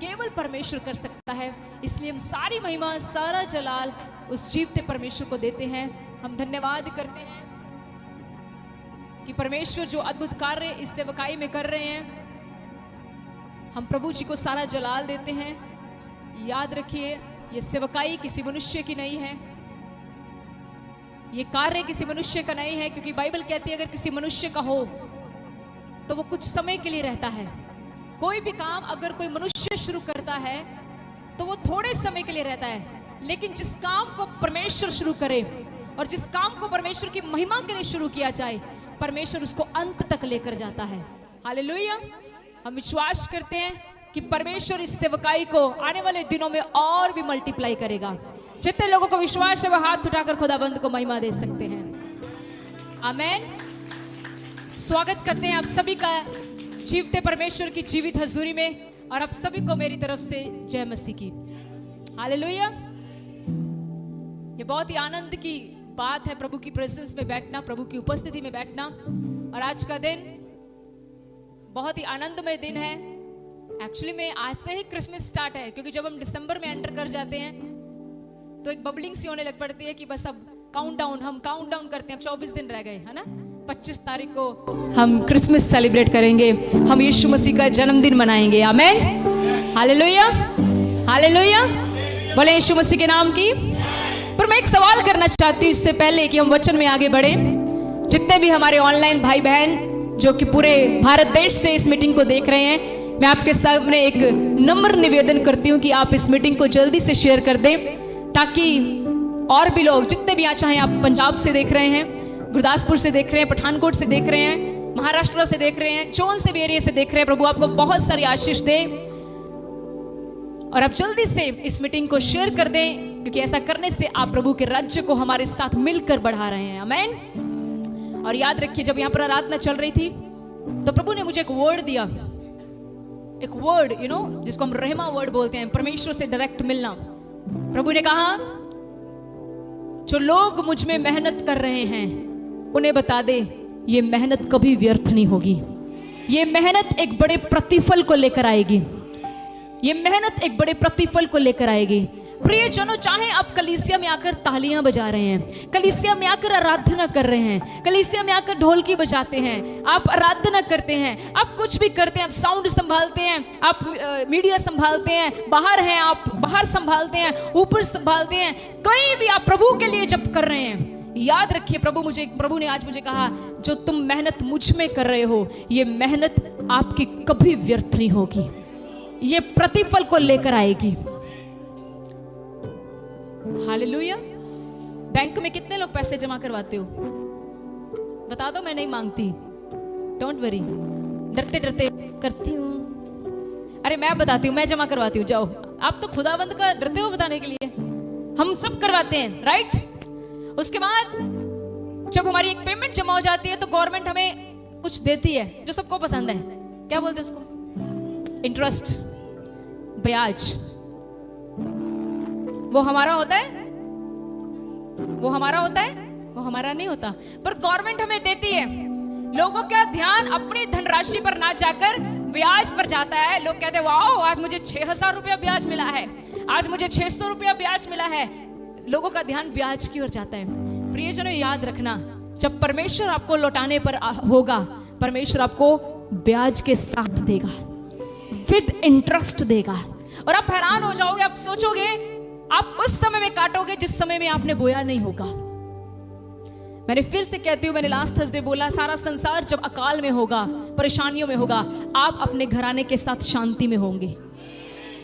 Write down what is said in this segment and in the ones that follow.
केवल परमेश्वर कर सकता है। इसलिए हम सारी महिमा, सारा जलाल उस जीवते परमेश्वर को देते हैं। हम धन्यवाद करते हैं कि परमेश्वर जो अद्भुत कार्य इस सेवकाई में कर रहे हैं, हम प्रभु जी को सारा जलाल देते हैं। याद रखिए, ये सेवकाई किसी मनुष्य की नहीं है, ये कार्य किसी मनुष्य का नहीं है, क्योंकि बाइबल कहती है अगर किसी मनुष्य का हो तो वो कुछ समय के लिए रहता है। कोई भी काम अगर कोई मनुष्य शुरू करता है तो वो थोड़े समय के लिए रहता है, लेकिन जिस काम को परमेश्वर शुरू करे और जिस काम को परमेश्वर की महिमा के लिए शुरू किया जाए, परमेश्वर उसको अंत तक लेकर जाता है। हालेलुया। हम विश्वास करते हैं कि परमेश्वर इस सेवकाई को आने वाले दिनों में और भी मल्टीप्लाई करेगा। जितने लोगों को विश्वास है वो हाथ उठाकर खुदाबंद को महिमा दे सकते हैं। आमीन। स्वागत करते हैं आप सभी का जीवते परमेश्वर की जीवित हजूरी में, और आप सभी को मेरी तरफ से जय मसीह की। हालेलुया। ये बहुत ही आनंद की बात है प्रभु की प्रेजेंस में बैठना, प्रभु की उपस्थिति में बैठना। और आज का दिन बहुत ही आनंदमय दिन है। एक्चुअली में आज से ही क्रिसमस स्टार्ट है, क्योंकि जब हम दिसंबर में एंटर कर जाते हैं तो एक बबलिंग सी होने लग पड़ती है कि बस अब काउंटडाउन, हम काउंटडाउन करते हैं। अब 24 दिन रह गए, है ना। 25 तारीख को हम क्रिसमस सेलिब्रेट करेंगे, हम यीशु मसीह का जन्मदिन मनाएंगे। आमीन। Hallelujah, hallelujah. बोले यीशु मसीह के नाम की। पर मैं एक सवाल करना चाहती हूँ इससे पहले कि हम वचन में आगे बढ़े। जितने भी हमारे ऑनलाइन भाई बहन जो कि पूरे भारत देश से इस मीटिंग को देख रहे हैं, मैं आपके सामने एक नम्र निवेदन करती हूँ कि आप इस मीटिंग को जल्दी से शेयर कर दें, ताकि और भी लोग, जितने भी यहाँ, चाहे आप पंजाब से देख रहे हैं, गुरदासपुर से देख रहे हैं, पठानकोट से देख रहे हैं, महाराष्ट्र से देख रहे हैं, जौन से भी एरिया से देख रहे हैं, प्रभु आपको बहुत सारी आशीष दे। और आप जल्दी से इस मीटिंग को शेयर कर दें, क्योंकि ऐसा करने से आप प्रभु के राज्य को हमारे साथ मिलकर बढ़ा रहे हैं। आमीन। और याद रखिए, जब यहाँ पर आराधना चल रही थी तो प्रभु ने मुझे एक वर्ड दिया, एक वर्ड, जिसको हम रहमा वर्ड बोलते हैं, परमेश्वर से डायरेक्ट मिलना। प्रभु ने कहा, जो लोग मुझ में मेहनत कर रहे हैं उन्हें बता दे, ये मेहनत कभी व्यर्थ नहीं होगी। ये मेहनत एक बड़े प्रतिफल को लेकर आएगी। ये मेहनत एक बड़े प्रतिफल को लेकर आएगी। प्रियजनों, चाहे आप कलीसिया में आकर तालियां बजा रहे हैं, कलीसिया में आकर आराधना कर रहे हैं, कलीसिया में आकर ढोलकी बजाते हैं, आप आराधना करते हैं, आप कुछ भी करते हैं, आप साउंड संभालते हैं, आप मीडिया संभालते हैं, बाहर हैं आप, बाहर संभालते हैं, ऊपर संभालते हैं, कहीं भी आप प्रभु के लिए जब कर रहे हैं, याद रखिए, प्रभु ने आज मुझे कहा, जो तुम मेहनत मुझ में कर रहे हो, ये मेहनत आपकी कभी व्यर्थ नहीं होगी, ये प्रतिफल को लेकर आएगी। हालेलुया। बैंक में कितने लोग पैसे जमा करवाते हो? बता दो, मैं नहीं मांगती, डोंट वरी, डरते डरते करती हूँ। अरे मैं बताती हूँ, मैं जमा करवाती हूँ, जाओ। आप तो खुदाबंद का डरते हो बताने के लिए। हम सब करवाते हैं, राइट। उसके बाद जब हमारी एक पेमेंट जमा हो जाती है तो गवर्नमेंट हमें कुछ देती है जो सबको पसंद है। क्या बोलते हैं उसको? इंटरेस्ट, ब्याज। वो हमारा होता है, वो हमारा होता है, वो हमारा नहीं होता, पर गवर्नमेंट हमें देती है। लोगों का ध्यान अपनी धनराशि पर ना जाकर ब्याज पर जाता है। लोग कहते हैं, वाओ, आज मुझे 6,000 रुपया ब्याज मिला है, आज मुझे 600 रुपया ब्याज मिला है। लोगों का ध्यान ब्याज की ओर जाता है। प्रियजनों, याद रखना, जब परमेश्वर आपको लौटाने पर होगा, परमेश्वर आपको ब्याज के साथ देगा, विद इंटरेस्ट देगा। और आप हैरान हो जाओगे, आप सोचोगे, आप उस समय में काटोगे जिस समय में आपने बोया नहीं होगा। मैंने फिर से कहती हूँ, मैंने लास्ट थर्सडे बोला, सारा संसार जब अकाल में होगा, परेशानियों में होगा, आप अपने घराने के साथ शांति में होंगे,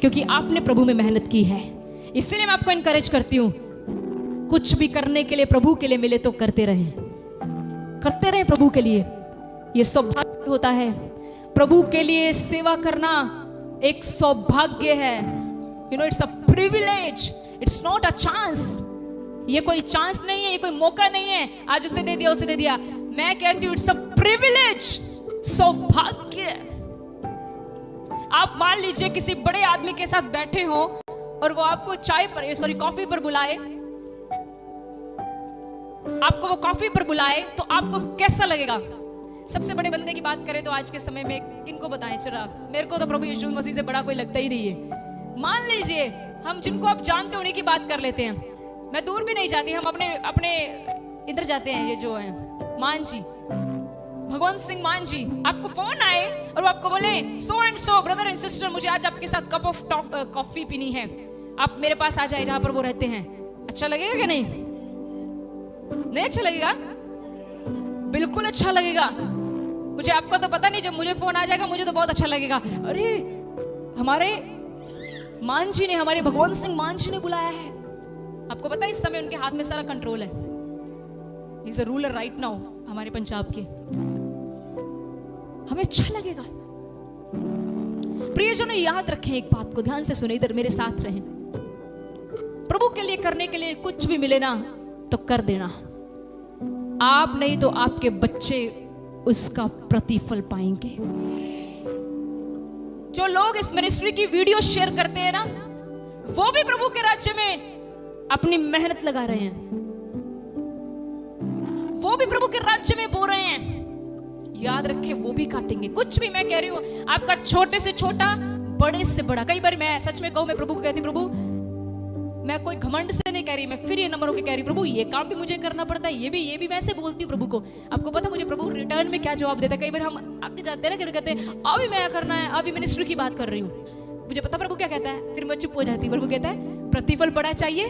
क्योंकि आपने प्रभु में मेहनत की है। इसलिए मैं आपको इनकरेज करती हूँ, कुछ भी करने के लिए प्रभु के लिए मिले तो करते रहें, करते रहें प्रभु के लिए। ये सौभाग्य होता है, प्रभु के लिए सेवा करना एक सौभाग्य है। It's a privilege, it's not a chance. ये कोई चांस नहीं है, ये कोई मौका नहीं है, आज उसे दे दिया, उसे दे दिया। मैं कहती हूँ, इट्स अ प्रिविलेज, सौभाग्य। आप मान लीजिए किसी बड़े आदमी के साथ बैठे हो और वो आपको कॉफी पर बुलाए, आपको वो कॉफी पर बुलाए, तो आपको कैसा लगेगा? सबसे बड़े बंदे की बात करें तो आज के समय में किनको बताएं? चला, मेरे को तो प्रभु यीशु मसीह से बड़ा कोई लगता ही नहीं है। मान लीजिए हम जिनको आप जानते हो उन्हीं की बात कर लेते हैं। मैं दूर भी नहीं जाती, हम अपने इधर जाते हैं, ये जो है मान जी, भगवंत सिंह मान जी, आपको फोन आए और वो आपको बोले so and so brother and sister, मुझे आज आपके साथ कप ऑफ कॉफी पीनी है, आप मेरे पास आ जाए जहां पर वो रहते हैं। अच्छा लगेगा कि नहीं? नहीं अच्छा लगेगा? बिल्कुल अच्छा लगेगा। मुझे आपका तो पता नहीं, जब मुझे फोन आ जाएगा मुझे तो बहुत अच्छा लगेगा। अरे हमारे मान जी ने, हमारे भगवंत सिंह मान जी ने बुलाया है। आपको पता है इस समय उनके हाथ में सारा कंट्रोल है। He is a ruler right now हमारे पंजाब के। हमें अच्छा लगेगा। प्रियजनों याद रखें एक बात को, ध्यान से सुने, इधर मेरे साथ रहें। प्रभु के लिए करने के लिए कुछ भी मिले ना तो कर देना। आप नहीं तो आपके बच्चे उसका प्रतिफल पाएंगे। जो लोग इस मिनिस्ट्री की वीडियो शेयर करते हैं ना, वो भी प्रभु के राज्य में अपनी मेहनत लगा रहे हैं, वो भी प्रभु के राज्य में बो रहे हैं। याद रखें वो भी काटेंगे। कुछ भी, मैं कह रही हूं आपका छोटे से छोटा, बड़े से बड़ा। कई बार मैं सच में कहूं, मैं प्रभु को कहती, प्रभु मैं कोई घमंड से नहीं कह रही, मैं फिर ये नंबर होकर कह रही, प्रभु ये काम भी मुझे करना पड़ता है, ये भी मैं ऐसे बोलती हूँ प्रभु को। आपको पता मुझे प्रभु रिटर्न में क्या जवाब देता है? कई बार हम आगे जाते हैं ना, कहते हैं अभी मैं करना है, अभी मिनिस्ट्री की बात कर रही हूँ। मुझे पता प्रभु क्या कहता है, फिर मैं चुप हो जाती। प्रभु कहता है प्रतिफल बड़ा चाहिए,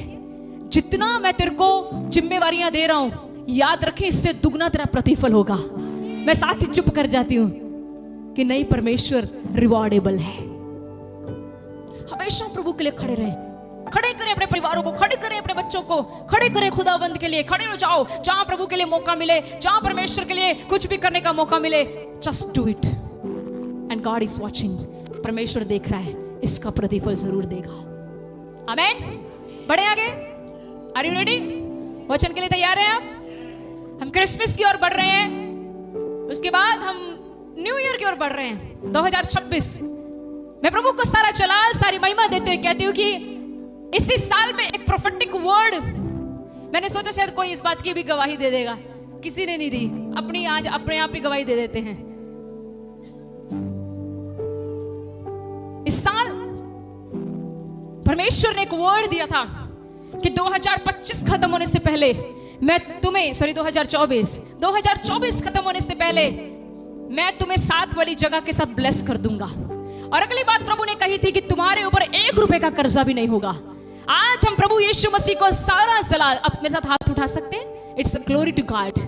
जितना मैं तेरे को जिम्मेवारियां दे रहा हूं, याद रखी इससे दुगना तेरा प्रतिफल होगा। मैं साथ ही चुप कर जाती हूं कि नहीं, परमेश्वर रिवॉर्डेबल है। हमेशा प्रभु के लिए खड़े रहें, खड़े करें अपने परिवारों को, खड़े करें अपने बच्चों को, खड़े करें खुदावंद के लिए। खड़े हो जाओ जहां प्रभु के लिए मौका मिले, जहां परमेश्वर के लिए कुछ भी करने का मौका मिले, just do it and God is watching. परमेश्वर देख रहा है, इसका प्रतिफल जरूर देगा। आमीन। बढ़े आगे। Are you ready? वचन के लिए तैयार हैं आप? हम क्रिसमस की ओर बढ़ रहे हैं, उसके बाद हम न्यू ईयर की ओर बढ़ रहे हैं, 2026। मैं प्रभु को सारा जलाल, सारी महिमा देते हुए कहती हूँ कि इसी साल में एक प्रोफेटिक वर्ड, मैंने सोचा शायद कोई इस बात की भी गवाही दे देगा, किसी ने नहीं दी। अपनी आज अपने आप ही गवाही दे देते हैं। इस साल परमेश्वर ने एक वर्ड दिया था कि 2025 खत्म होने से पहले मैं तुम्हें, 2024 खत्म होने से पहले मैं तुम्हें 7 वाली जगह के साथ ब्लेस कर दूंगा। और अगली बात प्रभु ने कही थी कि तुम्हारे ऊपर 1 रुपए का कर्जा भी नहीं होगा। आज हम प्रभु यीशु मसीह को सारा जलाल, आप मेरे साथ हाथ उठा सकते हैं? It's a glory to God.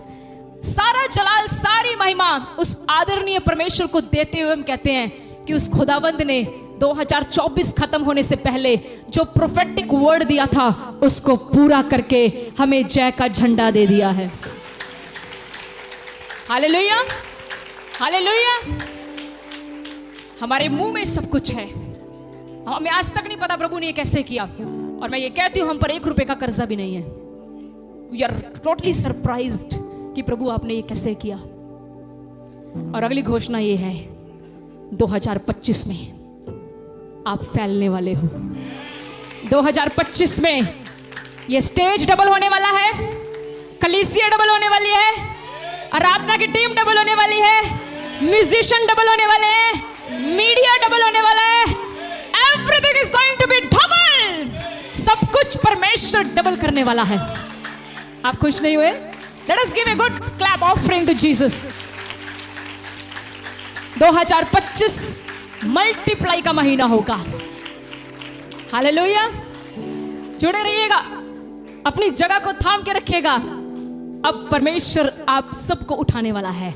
सारा जलाल, सारी महिमा उस आदरणीय परमेश्वर को देते हुए हम कहते हैं कि उस खुदावंद ने 2024 खत्म होने से पहले जो प्रोफेटिक वर्ड दिया था उसको पूरा करके हमें जय का झंडा दे दिया है। Hallelujah, hallelujah. हमारे मुंह में सब कुछ है, हमें आज तक नहीं पता प्रभु ने ये कैसे किया। और मैं ये कहती हूं हम पर 1 रुपए का कर्जा भी नहीं है। वी आर टोटली सरप्राइज्ड कि प्रभु आपने ये कैसे किया। और अगली घोषणा ये है, 2025 में आप फैलने वाले हो। 2025 में ये स्टेज डबल होने वाला है, कलीसिया डबल होने वाली है, आराधना की टीम डबल होने वाली है, म्यूजिशियन डबल होने वाले हैं, मीडिया डबल होने वाला है। Everything is going to be double. सब कुछ परमेश्वर डबल करने वाला है। आप खुश नहीं हुए? Let us give a good clap offering to Jesus. 2025 multiply का महीना होगा। हालेलुया। जुड़े रहिएगा, अपनी जगह को थाम के रखिएगा। अब परमेश्वर आप सबको उठाने वाला है।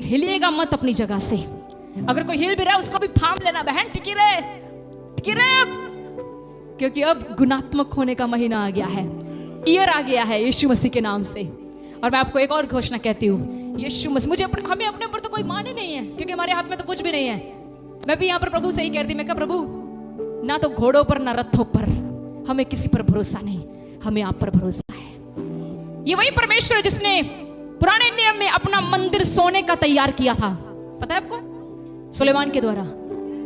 हिलिएगा मत अपनी जगह से। अगर कोई हिल भी रहा है उसको भी थाम लेना। बहन टिकी रहे, टिकी रहे अब, क्योंकि अब गुणात्मक होने का महीना आ गया है, ईयर आ गया है यीशु मसीह के नाम से। और मैं आपको एक और घोषणा कहती हूँ, यीशु मसीह, हमें अपने ऊपर तो कोई मान ही नहीं है, क्योंकि हमारे हाथ में तो कुछ भी नहीं है। मैं भी यहाँ पर प्रभु से ही कहती, मैं कहा प्रभु ना तो घोड़ों पर ना रथों पर, हमें किसी पर भरोसा नहीं, हमें आप पर भरोसा है। ये वही परमेश्वर जिसने पुराने नियम में अपना मंदिर सोने का तैयार किया था, पता है आपको, सुलेमान के द्वारा।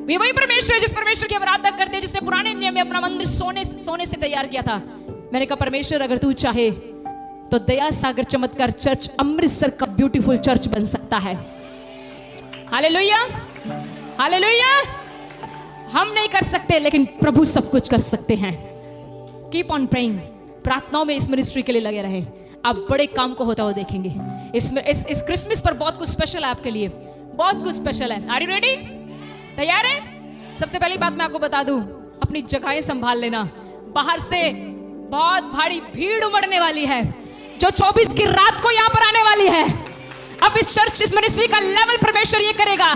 ये वही परमेश्वर है जिस परमेश्वर की आराधना करते हैं, जिसने पुराने नियम में अपना मंदिर सोने से तैयार किया था। मैंने कहा परमेश्वर अगर तू चाहे तो दया सागर चमत्कार चर्च अमृतसर का ब्यूटीफुल चर्च बन सकता है। Hallelujah, hallelujah. हम नहीं कर सकते, लेकिन प्रभु सब कुछ कर सकते हैं। कीप ऑन प्रेइंग, प्रार्थनाओं में इस मिनिस्ट्री के लिए लगे रहे। आप बड़े काम को होता हुआ देखेंगे। इस क्रिसमस पर बहुत कुछ स्पेशल है आपके लिए, बहुत कुछ स्पेशल है। Are you ready? तैयार है? सबसे पहली बात मैं आपको बता दूं, अपनी जगहें संभाल लेना। बाहर से बहुत भारी भीड़ उमड़ने वाली है, जो 24 की रात को यहां पर आने वाली है। अब इस चर्च, इस मिनिस्ट्री का लेवल परमेश्वर ये करेगा।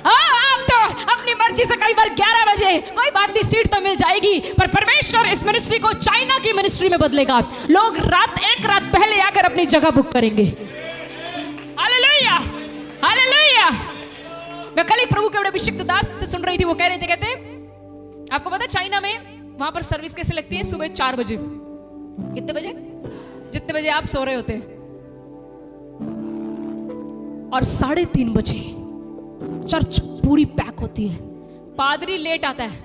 आप तो अपनी मर्जी से कई बार 11 बजे, कोई बात नहीं, सीट तो मिल जाएगी, पर परमेश्वर इस मिनिस्ट्री को चाइना की मिनिस्ट्री में बदलेगा। लोग एक रात पहले आकर अपनी जगह बुक करेंगे। Hallelujah, hallelujah. मैं कल एक प्रभु के बड़े अभिषिक्त दास से सुन रही थी, वो कह रहे थे, कहते आपको पता है चाइना में वहां पर सर्विस कैसे लगती है? सुबह 4 बजे। कितने बजे? जितने बजे आप सो रहे होते हैं। और 3:30 बजे चर्च पूरी पैक होती है। पादरी लेट आता है,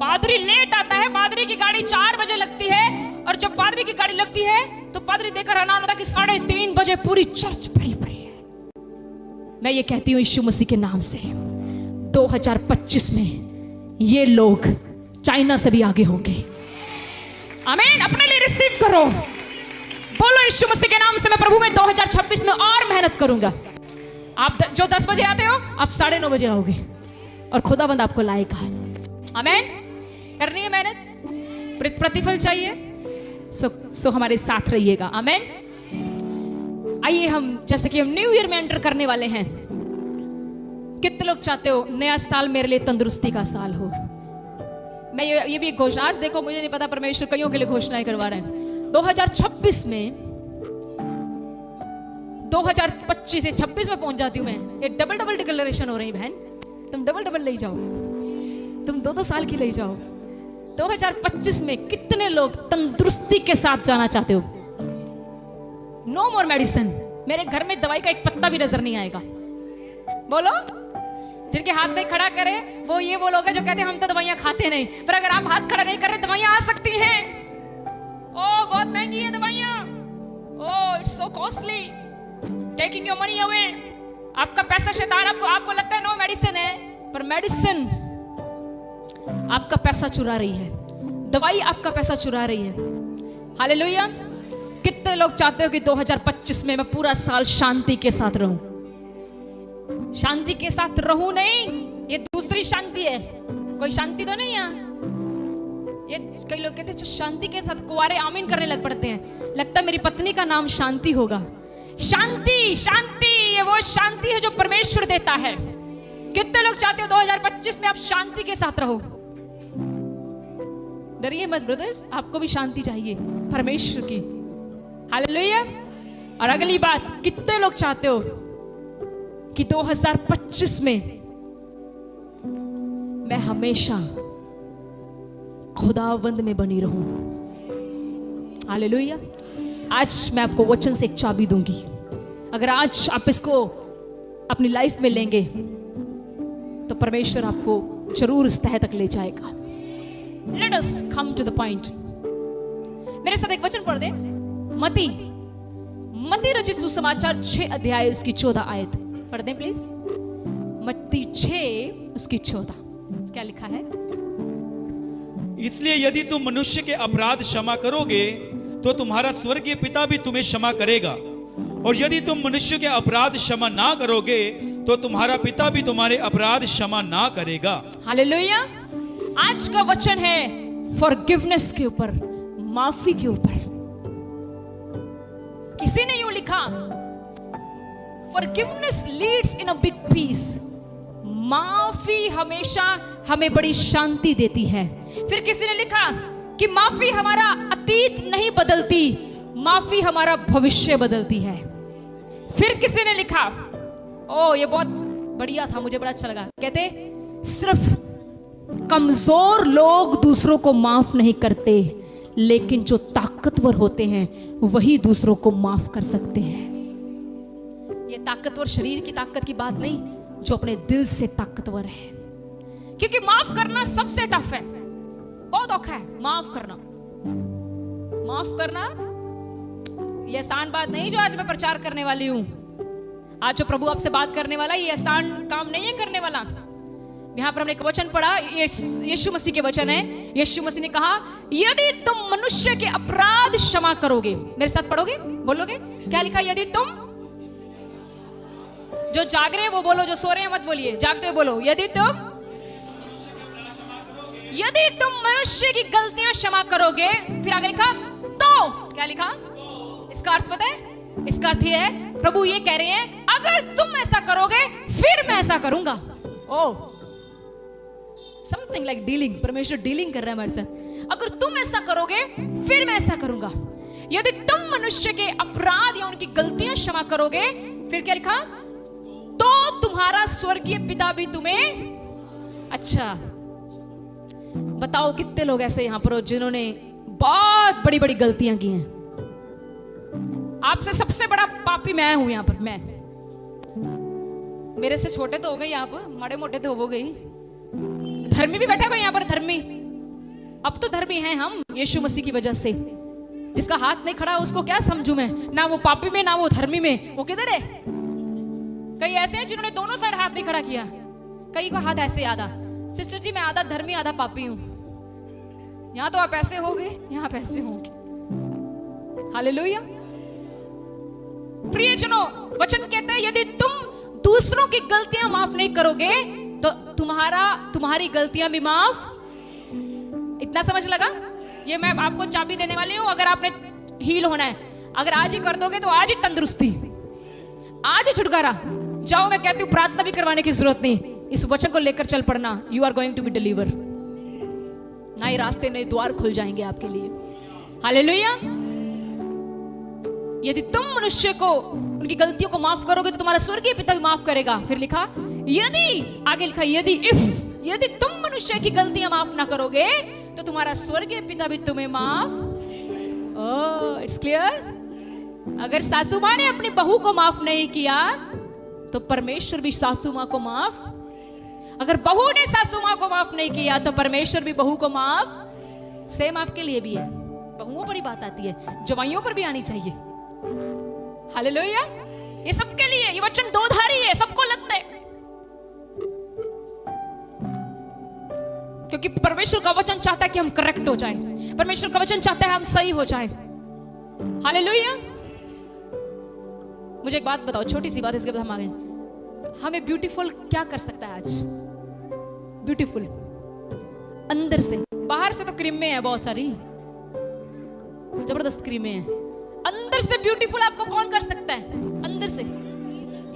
पादरी लेट आता है। पादरी की गाड़ी 4 बजे लगती है, और जब पादरी की गाड़ी लगती है तो पादरी देखकर हैरान होता है कि 3:30 बजे पूरी चर्च भरी भरी है। मैं ये कहती हूँ यीशु मसीह के नाम से, 2025 में ये लोग चाइना से भी आगे होंगे। आमीन। अपने लिए रिसीव करो, बोलो यीशु मसीह के नाम से, मैं प्रभु में 2026 में और मेहनत करूंगा। आप जो 10 बजे आते हो, आप 9:30 बजे आओगे, और खुदाबंद आपको लाएगा। आमीन। करनी है मेहनत, प्रतिफल चाहिए, सो हमारे साथ रहिएगा। आमीन। आइए हम, जैसे कि हम न्यू ईयर में एंटर करने वाले हैं, कितने लोग चाहते हो नया साल मेरे लिए तंदुरुस्ती का साल हो? मैं ये भी एक घोषणा, आज देखो मुझे नहीं पता, परमेश्वर कईयों के लिए घोषणाएं करवा रहे हैं। 2026 में, 2025 से 26 में पहुंच जाती हूं मैं। ये डबल डिक्लेरेशन हो रही बहन, तुम डबल ले जाओ, तुम 2-2 साल की ले जाओ। 2025 में कितने लोग तंदुरुस्ती के साथ जाना चाहते हो? नो मोर मेडिसिन। मेरे घर में दवाई का एक पत्ता भी नजर नहीं आएगा। बोलो। जिनके हाथ नहीं खड़ा करे वो लोग हैं जो कहते हैं हम तो दवाइयां खाते नहीं, पर अगर आप हाथ खड़ा नहीं कर रहे, दवाइयां आ सकती हैं। ओ बहुत महंगी है दवाइयां, oh it's so costly, taking your money away. आपका पैसा शैतान आपको लगता है नो मेडिसिन है, पर मेडिसिन आपका पैसा चुरा रही है, दवाई आपका पैसा चुरा रही है। हालेलुया। कितने लोग चाहते हो कि 2025 में मैं पूरा साल शांति के साथ रहूं? शांति के साथ रहूं नहीं, ये दूसरी शांति है, कोई शांति तो नहीं है। ये कई लोग कहते हैं शांति के साथ, कुंवारे आमीन करने लग पड़ते हैं, लगता है मेरी पत्नी का नाम शांति होगा। शांति, शांति, ये वो शांति है जो परमेश्वर देता है। कितने लोग चाहते हो 2025 में आप शांति के साथ रहो? डरिए मत ब्रदर्स, आपको भी शांति चाहिए परमेश्वर की। हालेलुया। और अगली बात, कितने लोग चाहते हो कि 2025 में मैं हमेशा खुदावंद में बनी रहूं? हालेलुया। आज मैं आपको वचन से एक चाबी दूंगी। अगर आज आप इसको अपनी लाइफ में लेंगे तो परमेश्वर आपको जरूर इस तह तक ले जाएगा। Let us come to the point. मेरे साथ एक वचन पढ़ दे, मत्ती रचित सुसमाचार 6 अध्याय उसकी 14 आयत पढ़ दें प्लीज। मत्ती 6 उसकी 14 क्या लिखा है? इसलिए यदि तुम मनुष्य के अपराध क्षमा करोगे तो तुम्हारा स्वर्गीय पिता भी तुम्हें क्षमा करेगा, और यदि तुम मनुष्य के अपराध क्षमा ना करोगे तो तुम्हारा पिता भी तुम्हारे अपराध क्षमा ना करेगा। हालेलुया। आज का वचन है फॉरगिवनेस के ऊपर, माफी के ऊपर। किसी ने यूं लिखा, forgiveness leads in a big peace. माफी हमेशा हमें बड़ी शांति देती है। फिर किसी ने लिखा कि माफी हमारा अतीत नहीं बदलती, माफी हमारा भविष्य बदलती है। फिर किसी ने लिखा, ओ ये बहुत बढ़िया था, मुझे बड़ा अच्छा लगा, कहते सिर्फ कमजोर लोग दूसरों को माफ नहीं करते, लेकिन जो ताकतवर होते हैं वही दूसरों को माफ कर सकते हैं। ये ताकतवर शरीर की ताकत की बात नहीं, जो अपने दिल से ताकतवर है। क्योंकि माफ करना सबसे टफ है, बहुत औखा है माफ करना। माफ करना ये आसान बात नहीं जो आज मैं प्रचार करने वाली हूं। आज जो प्रभु आपसे बात करने वाला, ये आसान काम नहीं है करने वाला। यहाँ पर हमने एक वचन पढ़ा, यीशु मसीह के वचन है। यीशु मसीह ने कहा, यदि तुम मनुष्य के अपराध क्षमा करोगे, मेरे साथ पढ़ोगे, बोलोगे क्या लिखा? यदि तुम, जो जाग रहे हैं वो बोलो, जो सो रहे हैं मत बोलिए, जागते हुए बोलो, यदि तुम मनुष्य की गलतियां क्षमा करोगे। फिर आगे लिखा, तो क्या लिखा? इसका अर्थ पता है? इसका अर्थ ये है, प्रभु ये कह रहे हैं, अगर तुम ऐसा करोगे फिर मैं ऐसा करूंगा। ओह, समथिंग लाइक डीलिंग। परमेश्वर डीलिंग कर रहा है हमारे साथ। अगर तुम ऐसा करोगे फिर मैं ऐसा करूंगा। यदि तुम मनुष्य के अपराध या उनकी गलतियां क्षमा करोगे, फिर क्या लिखा? तो तुम्हारा स्वर्गीय पिता भी तुम्हें। अच्छा, बताओ कितने लोग ऐसे यहां पर जिन्होंने बहुत बड़ी बड़ी गलतियां की हैं। आपसे सबसे बड़ा पापी मैं हूं यहां पर। मैं, मेरे से छोटे तो हो गए, यहां पर माड़े मोटे तो हो गई। धर्मी भी बैठा हुआ यहां पर, धर्मी। अब तो धर्मी हैं हम यीशु मसीह की वजह से। जिसका हाथ नहीं खड़ा उसको क्या समझू मैं? ना वो पापी में ना वो धर्मी में, वो किधर है? कई ऐसे हैं जिन्होंने दोनों साइड हाथ नहीं खड़ा किया। कई का हाथ ऐसे आधा, सिस्टर जी मैं आधा धर्मी आधा पापी हूं। यहां तो आप ऐसे होगे, यहां पे ऐसे होंगे। हालेलुया। प्रियजनों, वचन कहता है, यदि तुम दूसरों की गलतियां माफ नहीं करोगे तो तुम्हारी गलतियां भी माफ। इतना समझ लगा? ये मैं आपको चाबी देने वाली हूं। अगर आपने हील होना है, अगर आज ही कर दोगे तो आज ही तंदुरुस्ती, आज ही छुटकारा। जाओ, मैं कहती हूं प्रार्थना भी करवाने की जरूरत नहीं, इस वचन को लेकर चल पड़ना। You are going to be deliver. नए रास्ते, नए द्वार खुल जाएंगे आपके लिए। हालेलुया। यदि तुम मनुष्य को उनकी गलतियों को माफ करोगे तो तुम्हारा स्वर्गीय पिता भी माफ करेगा। फिर लिखा, यदि, आगे लिखा, यदि तुम मनुष्य की गलतियां माफ ना करोगे तो तुम्हारा स्वर्गीय पिता भी तुम्हें माफ। ओह, इट्स क्लियर। अगर सासू मां ने अपनी बहू को माफ नहीं किया तो परमेश्वर भी सासू मां को माफ। अगर बहू ने सासू मां को माफ नहीं किया तो परमेश्वर भी बहू को माफ। सेम आपके लिए भी है। बहुओं पर ही बात आती है, जवाइयों पर भी आनी चाहिए। हालेलुया। ये सबके लिए, ये वचन दोधारी है, सबको लगता है। क्योंकि परमेश्वर का वचन चाहता है कि हम करेक्ट हो जाएं। परमेश्वर का वचन चाहता है हम सही हो जाएं। हालेलुया। मुझे एक बात बताओ, छोटी सी बात, इसके बाद हम आ गए। हमें ब्यूटीफुल क्या कर सकता है आज? ब्यूटीफुल अंदर से। बाहर से तो क्रीमें हैं बहुत सारी, जबरदस्त क्रीमें हैं। अंदर से ब्यूटीफुल आपको कौन कर सकता है? अंदर से,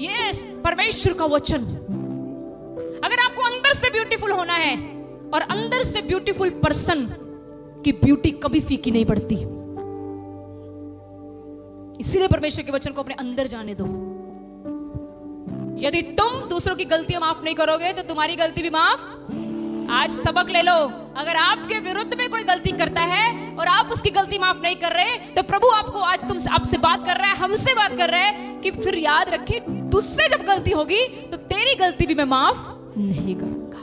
यस, परमेश्वर का वचन। अगर आपको अंदर से ब्यूटीफुल होना है, और अंदर से ब्यूटीफुल पर्सन की ब्यूटी कभी फीकी नहीं पड़ती। इसीलिए परमेश्वर के वचन को अपने अंदर जाने दो। यदि तुम दूसरों की गलतियां माफ नहीं करोगे तो तुम्हारी गलती भी माफ। आज सबक ले लो। अगर आपके विरुद्ध में कोई गलती करता है और आप उसकी गलती माफ नहीं कर रहे तो प्रभु आपको आज आपसे बात कर रहा है, हमसे बात कर रहा है कि फिर याद रखे, तुझसे जब गलती होगी तो तेरी गलती भी मैं माफ नहीं करूंगा।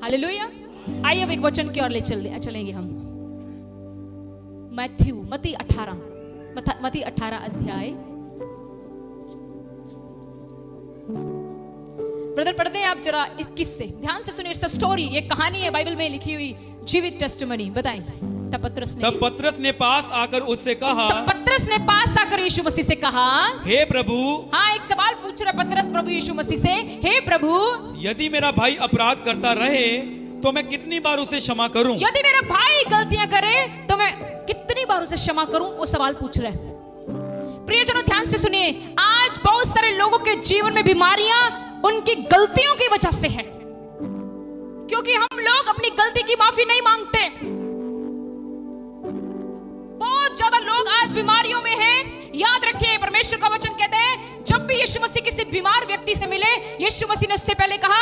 हालेलुया। आइए अब एक वचन की ओर ले चलेंगे हम। मत्ती 18 अध्याय। ब्रदर पढ़ते हैं आप जरा 21 से, ध्यान से सुनिए। इट्स अ स्टोरी, ये कहानी है बाइबल में लिखी हुई, जीवित टेस्टिमनी। बताएं। तब पतरस ने पास आकर उससे कहा, यीशु मसीह से कहा, हे प्रभु। हाँ, एक सवाल पूछ रहा पतरस प्रभु यीशु मसीह से, हे प्रभु, यदि मेरा भाई अपराध करता रहे तो मैं कितनी बार उसे क्षमा करूं? यदि मेरा भाई गलतियां करे तो मैं कितनी बार उसे क्षमा करूं? वो सवाल पूछ रहे हैं। प्रियजनों ध्यान से सुनिए। आज बहुत सारे लोगों के जीवन में बीमारियां उनकी गलतियों की वजह से है, क्योंकि हम लोग अपनी गलती की माफी नहीं मांगते। बहुत ज्यादा लोग आज बीमारियों में हैं। याद रखिए, परमेश्वर का वचन कहता है, जब भी यीशु मसीह किसी बीमार व्यक्ति से मिले, यीशु मसीह ने उससे पहले कहा,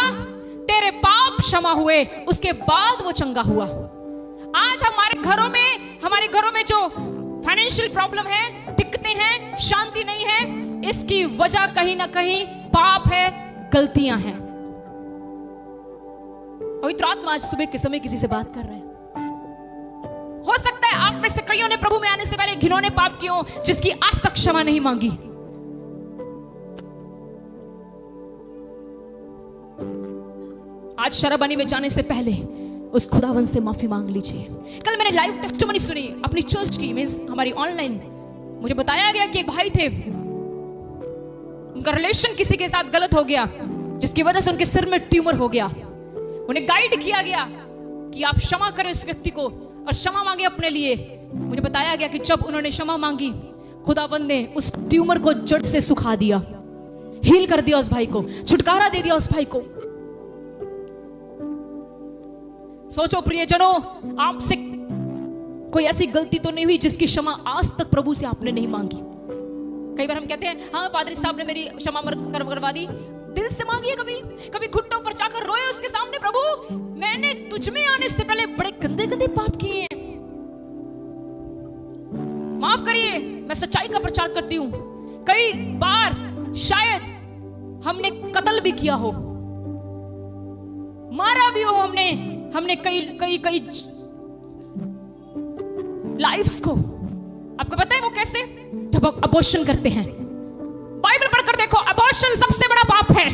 तेरे पाप क्षमा हुए, उसके बाद वो चंगा हुआ। आज हमारे घरों में जो फाइनेंशियल प्रॉब्लम है, दिक्कतें हैं, शांति नहीं है, इसकी वजह कहीं ना कहीं पाप है, गलतियां हैं। पवित्र आत्मा आज सुबह के समय किसी से बात कर रहे हैं। हो सकता सकता है आप में से कईयों ने प्रभु में आने से पहले घिनौने पाप किए हो जिसकी आज तक क्षमा नहीं मांगी। आज शराबानी में जाने से पहले उस खुदावन से माफी मांग लीजिए। कल मैंने लाइव टेस्टिमनी सुनी अपनी चर्च की, मींस हमारी ऑनलाइन। मुझे बताया गया कि एक भाई थे, उनका रिलेशन किसी के साथ गलत हो गया जिसकी वजह से उनके सिर में ट्यूमर हो गया। उन्हें गाइड किया गया कि आप क्षमा करें उस व्यक्ति को और क्षमा मांगे अपने लिए। मुझे बताया गया कि जब उन्होंने क्षमा मांगी, खुदावंद ने उस ट्यूमर को जड़ से सुखा दिया, हील कर दिया उस भाई को, छुटकारा दे दिया उस भाई को। सोचो प्रियजनों, आपसे कोई ऐसी गलती तो नहीं हुई जिसकी क्षमा आज तक प्रभु से आपने नहीं मांगी। कई बार हम कहते हैं हाँ पादरी साहब ने मेरी क्षमा करवा दी, दिल से मांगी है कभी? कभी घुटनों पर जाकर रोए उसके सामने, प्रभु मैंने तुझ में आने से पहले बड़े गंदे गंदे पाप किए हैं, माफ करिए। मैं सच्चाई का प्रचार करती हूँ। कई बार शायद हमने कत्ल भी किया हो, मारा भी हो हमने कई लाइफ्स को। आपको पता है वो कैसे? जब आप अबॉर्शन करते हैं। बाइबल पढ़कर देखो, अबॉर्शन सबसे बड़ा पाप है।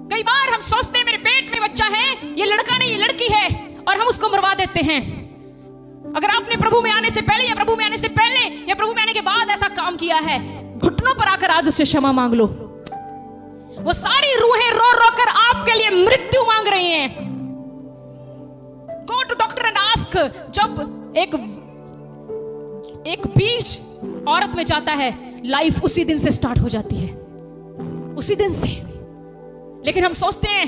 कई बार हम सोचते हैं मेरे पेट में बच्चा है, ये लड़का नहीं ये लड़की है, और हम उसको मरवा देते हैं। अगर आपने प्रभु में आने से पहले या प्रभु में आने से पहले या प्रभु में आने के बाद ऐसा काम किया है, घुटनों पर आकर आज उससे क्षमा मांग लो। वो सारी रूहें रो रो कर आपके लिए मृत्यु मांग रही हैं। Go to doctor and ask. जब एक बीज औरत में जाता है, लाइफ उसी दिन से स्टार्ट हो जाती है, उसी दिन से। लेकिन हम सोचते हैं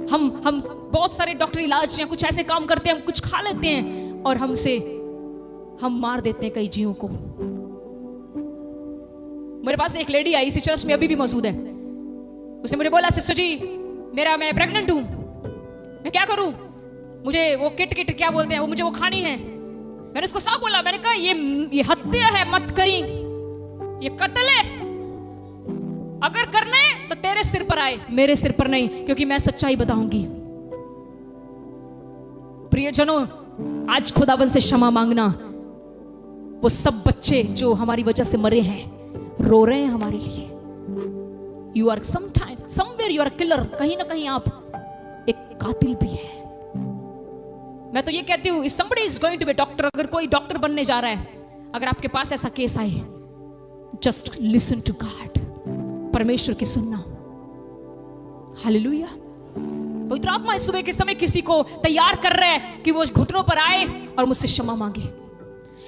हम बहुत सारे डॉक्टरी इलाज या कुछ ऐसे काम करते हैं, हम कुछ खा लेते हैं और हम मार देते हैं कई जीवों को। मेरे पास एक लेडी आई, इसी चर्च में अभी भी मौजूद है। उसने मुझे बोला सिस्टर जी मैं प्रेग्नेंट हूं, मैं क्या करूं? मुझे वो किट क्या बोलते हैं, वो मुझे वो खानी है। मैंने उसको साफ बोला, मैंने कहा ये हत्या है, मत करी, ये कत्ल है। अगर करने तो तेरे सिर पर आए, मेरे सिर पर नहीं, क्योंकि मैं सच्चाई बताऊंगी। प्रियजनों, आज खुदावन से क्षमा मांगना। वो सब बच्चे जो हमारी वजह से मरे हैं, रो रहे हैं हमारे लिए। You are somewhere you are killer, कहीं ना कहीं आप एक कातिल भी है। मैं तो ये कहती हूँ, somebody is going to be a doctor, अगर कोई डॉक्टर बनने जा रहा है, अगर आपके पास ऐसा केस आए, just listen to God, परमेश्वर की सुनना। हालेलुया। पवित्र आत्मा इस सुबह के समय किसी को तैयार कर रहा है कि वो घुटनों पर आए और मुझसे क्षमा मांगे।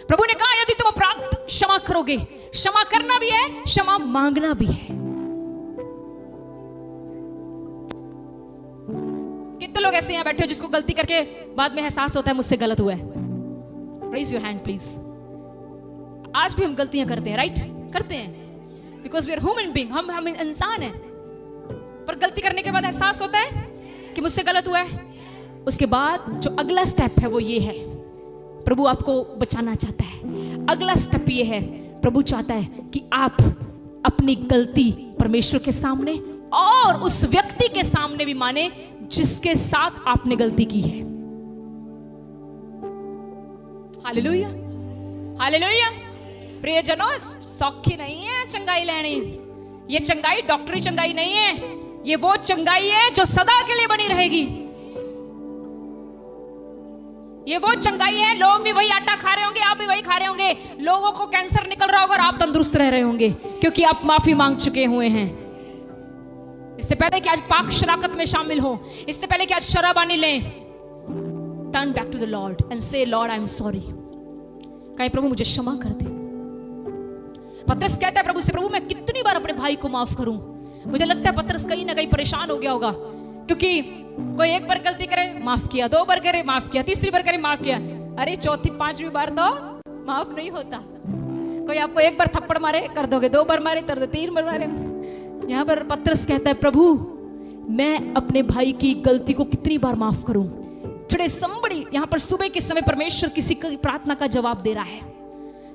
प्रभु ने कहा यदि तुम अपराध क्षमा करोगे, क्षमा करना भी है, क्षमा मांगना भी है। कितने लोग ऐसे यहाँ बैठे हो जिसको गलती करके बाद में एहसास होता है मुझसे गलत हुआ है? Raise your hand please. आज भी हम गलतियां करते हैं, राइट? करते हैं, because we are human being, हम इंसान हैं। पर गलती करने के बाद एहसास होता है कि मुझसे गलत हुआ है। उसके बाद जो अगला स्टेप है वो ये है, प्रभु आपको बचाना चाहता है। अगला स्टेप ये है, प्रभु चाहता है कि आप अपनी गलती परमेश्वर के सामने और उस व्यक्ति के सामने भी माने जिसके साथ आपने गलती की है। Hallelujah, hallelujah. प्रियजनों, सौखी नहीं है चंगाई लेनी। ये चंगाई डॉक्टरी चंगाई नहीं है, ये वो चंगाई है जो सदा के लिए बनी रहेगी। ये वो चंगाई है, लोग भी वही आटा खा रहे होंगे, आप भी वही खा रहे होंगे। लोगों को कैंसर निकल रहा होगा और आप तंदुरुस्त रह रहे होंगे, क्योंकि आप माफी मांग चुके हुए हैं। इससे पहले कि आज पाक शराकत में शामिल हो, इससे पहले कि आज शराबानी लें, turn back to the Lord and say Lord I am sorry. कहीं प्रभु मुझे क्षमा कर दे। पतरस कहता है प्रभु से, प्रभु मैं कितनी बार अपने भाई को माफ करूं? मुझे लगता है पतरस कहीं ना कहीं परेशान हो गया होगा, क्योंकि कोई एक बार गलती करे माफ किया, 2 बार करे माफ किया, 3री बार करे माफ किया, अरे 4थी 5वीं बार तो माफ नहीं होता। कोई आपको एक बार थप्पड़ मारे कर दोगे, 2 बार मारे कर दो, 3 बार मारे। यहां पर पतरस कहता है प्रभु मैं अपने भाई की गलती को कितनी बार माफ करूं? टुडे समबडी, यहां पर सुबह के समय परमेश्वर किसी की प्रार्थना का जवाब दे रहा है।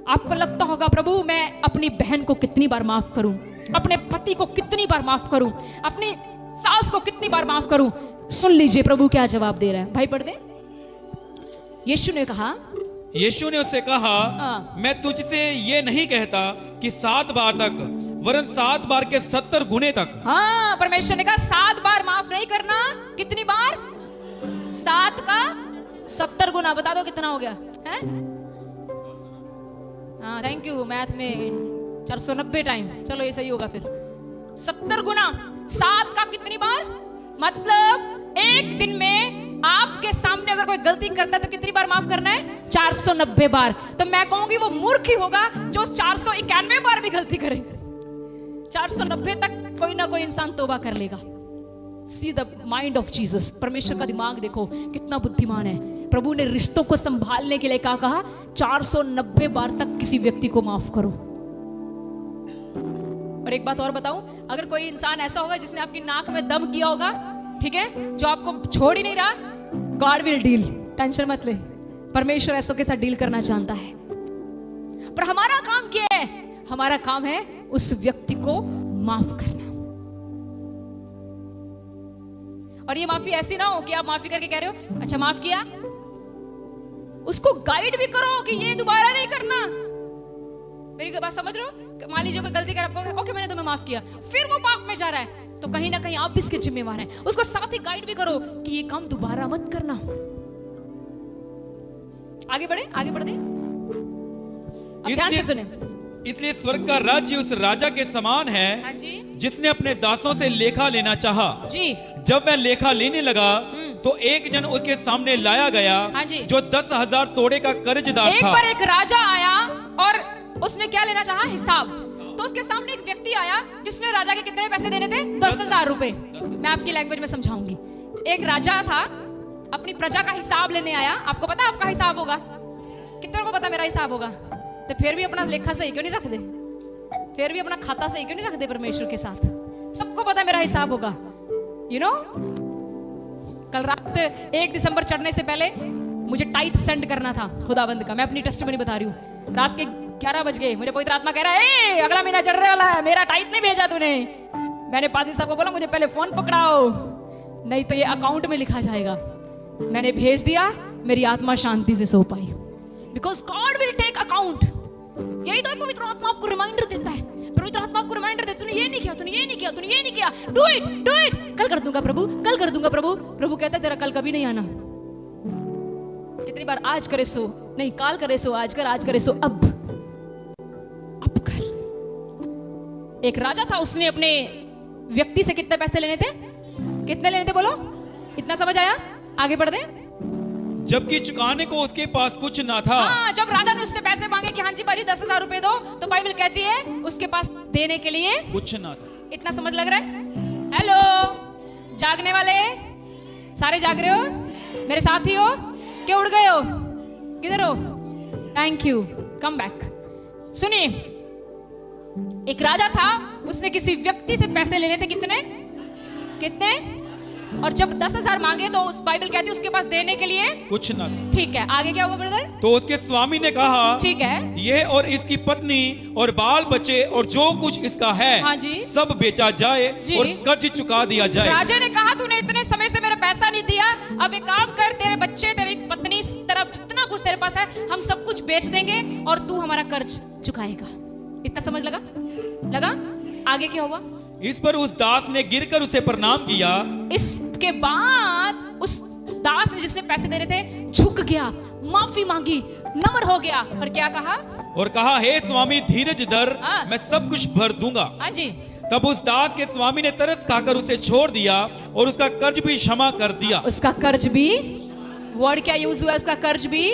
आपको लगता होगा प्रभु मैं अपनी बहन को कितनी बार माफ करूं, अपने पति को कितनी बार माफ करूं, अपनी सास को कितनी बार माफ करूं? सुन लीजिए प्रभु क्या जवाब दे रहा है। भाई पढ़ दे। यीशु ने कहा, यीशु ने उससे कहा, हाँ। मैं तुझसे ये नहीं कहता कि 7 बार तक, वरन 7 बार के 70 गुने तक। हाँ, परमेश्वर ने कहा 7 बार माफ नहीं करना। कितनी बार? 7 का 70 गुना। बता दो कितना हो गया है? हाँ, थैंक यू। मैथ में 490 टाइम। चलो ये सही होगा फिर। 70 गुना 7 का कितनी बार? मतलब एक दिन में आपके सामने अगर कोई गलती करता है तो कितनी बार माफ करना है? 490 बार। तो मैं कहूंगी वो मूर्ख ही होगा जो 491 बार भी गलती करे। 490 तक कोई ना कोई इंसान तौबा कर लेगा। See the mind of Jesus. परमेश्वर का दिमाग देखो कितना बुद्धिमान है। प्रभु ने रिश्तों को संभालने के लिए क्या कहा? 490 बार तक किसी व्यक्ति को माफ करो। और एक बात और बताऊं, अगर कोई इंसान ऐसा होगा जिसने आपकी नाक में दम किया होगा, ठीक है, जो आपको छोड़ ही नहीं रहा, गॉड विल डील। टेंशन मत ले, परमेश्वर ऐसों के साथ डील करना जानता है। पर हमारा काम क्या है? हमारा काम है उस व्यक्ति को माफ करना। और ये माफी ऐसी ना हो कि आप माफी करके कह रहे हो अच्छा माफ किया, उसको गाइड भी करो कि ये दोबारा नहीं करना। मेरी बात समझ रहे हो? मान लीजिए कोई गलती कर, आपको ओके मैंने तुम्हें माफ किया, फिर वो पाप में जा रहा है, तो कहीं ना कहीं आप भी इसके जिम्मेवार हैं। उसको साथ ही गाइड भी करो कि ये काम दोबारा मत करना। आगे बढ़े, आगे बढ़ दे। अब ध्यान से सुने। इसलिए स्वर्ग का राज्य उस राजा के समान है, हाँ जी, जिसने अपने दासों से लेखा लेना चाहा। जी। जब वह लेखा लेने लगा तो एक जन उसके सामने लाया गया, हाँ जी, जो 10,000 तोड़े का कर्जदार एक था। बार एक राजा आया और उसने क्या लेना चाहा? हिसाब। तो उसके सामने एक व्यक्ति आया जिसने राजा के कितने पैसे देने थे? 10,000 रुपए। मैं आपकी लैंग्वेज में समझाऊंगी। एक राजा था, अपनी प्रजा का हिसाब लेने आया। आपको पता है आपका हिसाब होगा? कितने को पता मेरा हिसाब होगा? तो फिर भी अपना लेखा सही क्यों नहीं रख दे? फिर भी अपना खाता सही क्यों नहीं रख दे परमेश्वर के साथ? सबको पता मेरा हिसाब होगा। यू नो, कल रात 1 दिसंबर चढ़ने से पहले मुझे टाइथ सेंड करना था खुदाबंद का। मैं अपनी टेस्टिमनी बता रही हूँ। रात के 11 बज गए, मुझे पवित्र आत्मा कह रहा है अगला महीना चढ़ रहे वाला है, मेरा टाइथ नहीं भेजा तूने। मैंने पादरी साहब को बोला मुझे पहले फोन पकड़ाओ, नहीं तो ये अकाउंट में लिखा जाएगा। मैंने भेज दिया, मेरी आत्मा शांति से सो पाई। Because God will take account. यही तो पवित्र आत्मा आपको रिमाइंडर देता है। पवित्र आत्मा आपको रिमाइंडर देता है, तूने ये नहीं किया, तूने ये नहीं किया, तूने ये नहीं किया, डू इट, डू इट। कल कर दूंगा प्रभु, कल कर दूंगा प्रभु। प्रभु कहता है तेरा कल कभी नहीं आना। कितनी बार आज करे सो नहीं, काल करे सो आज कर, आज करे सो अब कर। एक राजा था, उसने अपने व्यक्ति से कितने पैसे लेने थे? कितने लेने थे बोलो? इतना समझ आया? आगे बढ़ दे। जबकि चुकाने को उसके पास कुछ ना था। हाँ, जब राजा ने उससे पैसे मांगे कि हाँ जी बाजी 10,000 रुपए दो, तो बाइबल कहती है उसके पास देने के लिए कुछ ना था। इतना समझ लग रहा है? हेलो, जागने वाले सारे जाग रहे हो? मेरे साथी हो? क्यों उड़ गए हो? किधर हो? Thank you, come back. सुनिए, एक राजा था, उसने किसी व्यक्ति से पैसे लेने थे। कितने? कितने? और जब 10,000 मांगे तो उस बाइबल कहती है उसके पास देने के लिए कुछ ना था। ठीक है, आगे क्या हुआ ब्रदर? तो उसके स्वामी ने कहा, ठीक है, ये और इसकी पत्नी और बाल बच्चे और जो कुछ इसका है, हाँ जी, सब बेचा जाए और कर्ज चुका दिया जाए। राजा ने कहा तूने इतने समय से मेरा पैसा नहीं दिया, अब एक काम कर, तेरे बच्चे, तेरी पत्नी, तरफ जितना कुछ तेरे पास है हम सब कुछ बेच देंगे और तू हमारा कर्ज चुकाएगा। इतना समझ लगा? आगे क्या हुआ? इस पर उस दास ने गिरकर उसे प्रणाम किया। इसके बाद उस दास ने जिसने पैसे दे रहे थे झुक गया, माफी मांगी, नम्र हो गया और क्या कहा? और कहा, हे स्वामी धीरज धर, मैं सब कुछ भर दूंगा। हाँ जी। तब उस दास के स्वामी ने तरस खाकर उसे छोड़ दिया और उसका कर्ज भी क्षमा कर दिया। उसका कर्ज भी, वर्ड क्या यूज हुआ? उसका कर्ज भी।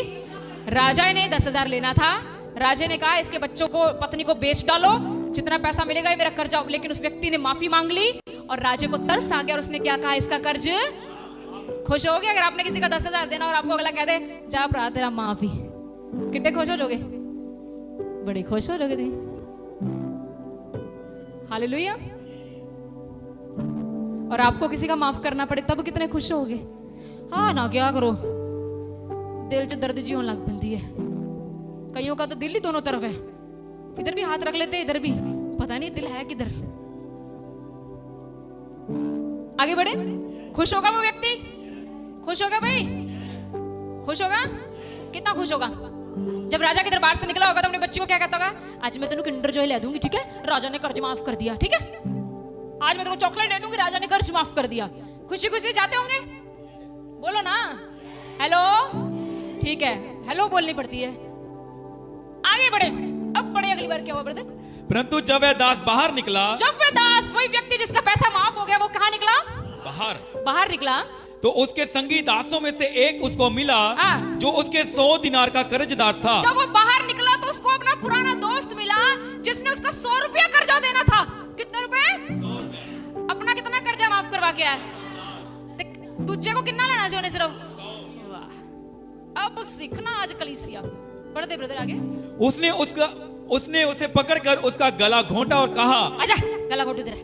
राजा ने 10,000 लेना था, राजा ने कहा इसके बच्चों को, पत्नी को बेच डालो, जितना पैसा मिलेगा ये मेरा कर्जा। लेकिन उस व्यक्ति ने माफी मांग ली और राजे को तरस आ गया और उसने क्या कहा? इसका कर्ज। खुश हो गया अगर आपने किसी का 10,000 देना और आपको अगला कह दे जा भरा तेरा माफी? कितने खुश हो जाओगे? बड़े खुश हो जाओगे। हालेलुया। और आपको किसी का माफ करना पड़े तब कितने खुश होगे? हाँ ना, क्या करो, दिल च दर्द जी होने लग पैंदी है। कईयों का तो दिल ही दोनों तरफ है, इधर भी हाथ रख लेते, इधर भी, पता नहीं दिल है किधर। आगे बढ़े। खुश होगा वो व्यक्ति? खुश होगा भाई? खुश होगा? कितना खुश होगा जब राजा के दरबार से निकला होगा तो अपने बच्ची को क्या कहता होगा, आज मैं तेनू किंडर जॉय ले दूंगी, ठीक है, राजा ने कर्ज माफ कर दिया, ठीक है, आज मैं तेरे को चॉकलेट ले दूंगी, राजा ने कर्ज माफ कर दिया। खुशी खुशी जाते होंगे, बोलो ना हेलो, ठीक है, हेलो बोलनी पड़ती है। आगे बढ़े, अब बढ़े, अगली बार क्या हुआ ब्रदर? परंतु जब वह दास बाहर निकला, जब वह दास, वही व्यक्ति जिसका पैसा माफ हो गया, वो कहाँ निकला? बाहर निकला। तो उसके संगी दासों में से एक उसको मिला हाँ। जो उसके 100 दिनार का कर्जदार था। जब वो बाहर निकला तो उसको अपना पुराना दोस्त मिला जिसने उसका 100 रुपया कर्जा देना था। कितने रुपए? 100 रुपया। अपना कितना कर्जा माफ करवा के आया? तुझे को कितना लेना चाहिए सिर्फ? वाह, अब सीखना आज कलीसिया। बढ़ते ब्रदर आगे। उसने उसे पकड़कर उसका गला घोंटा और कहा, आजा, गला घोंटू तेरा।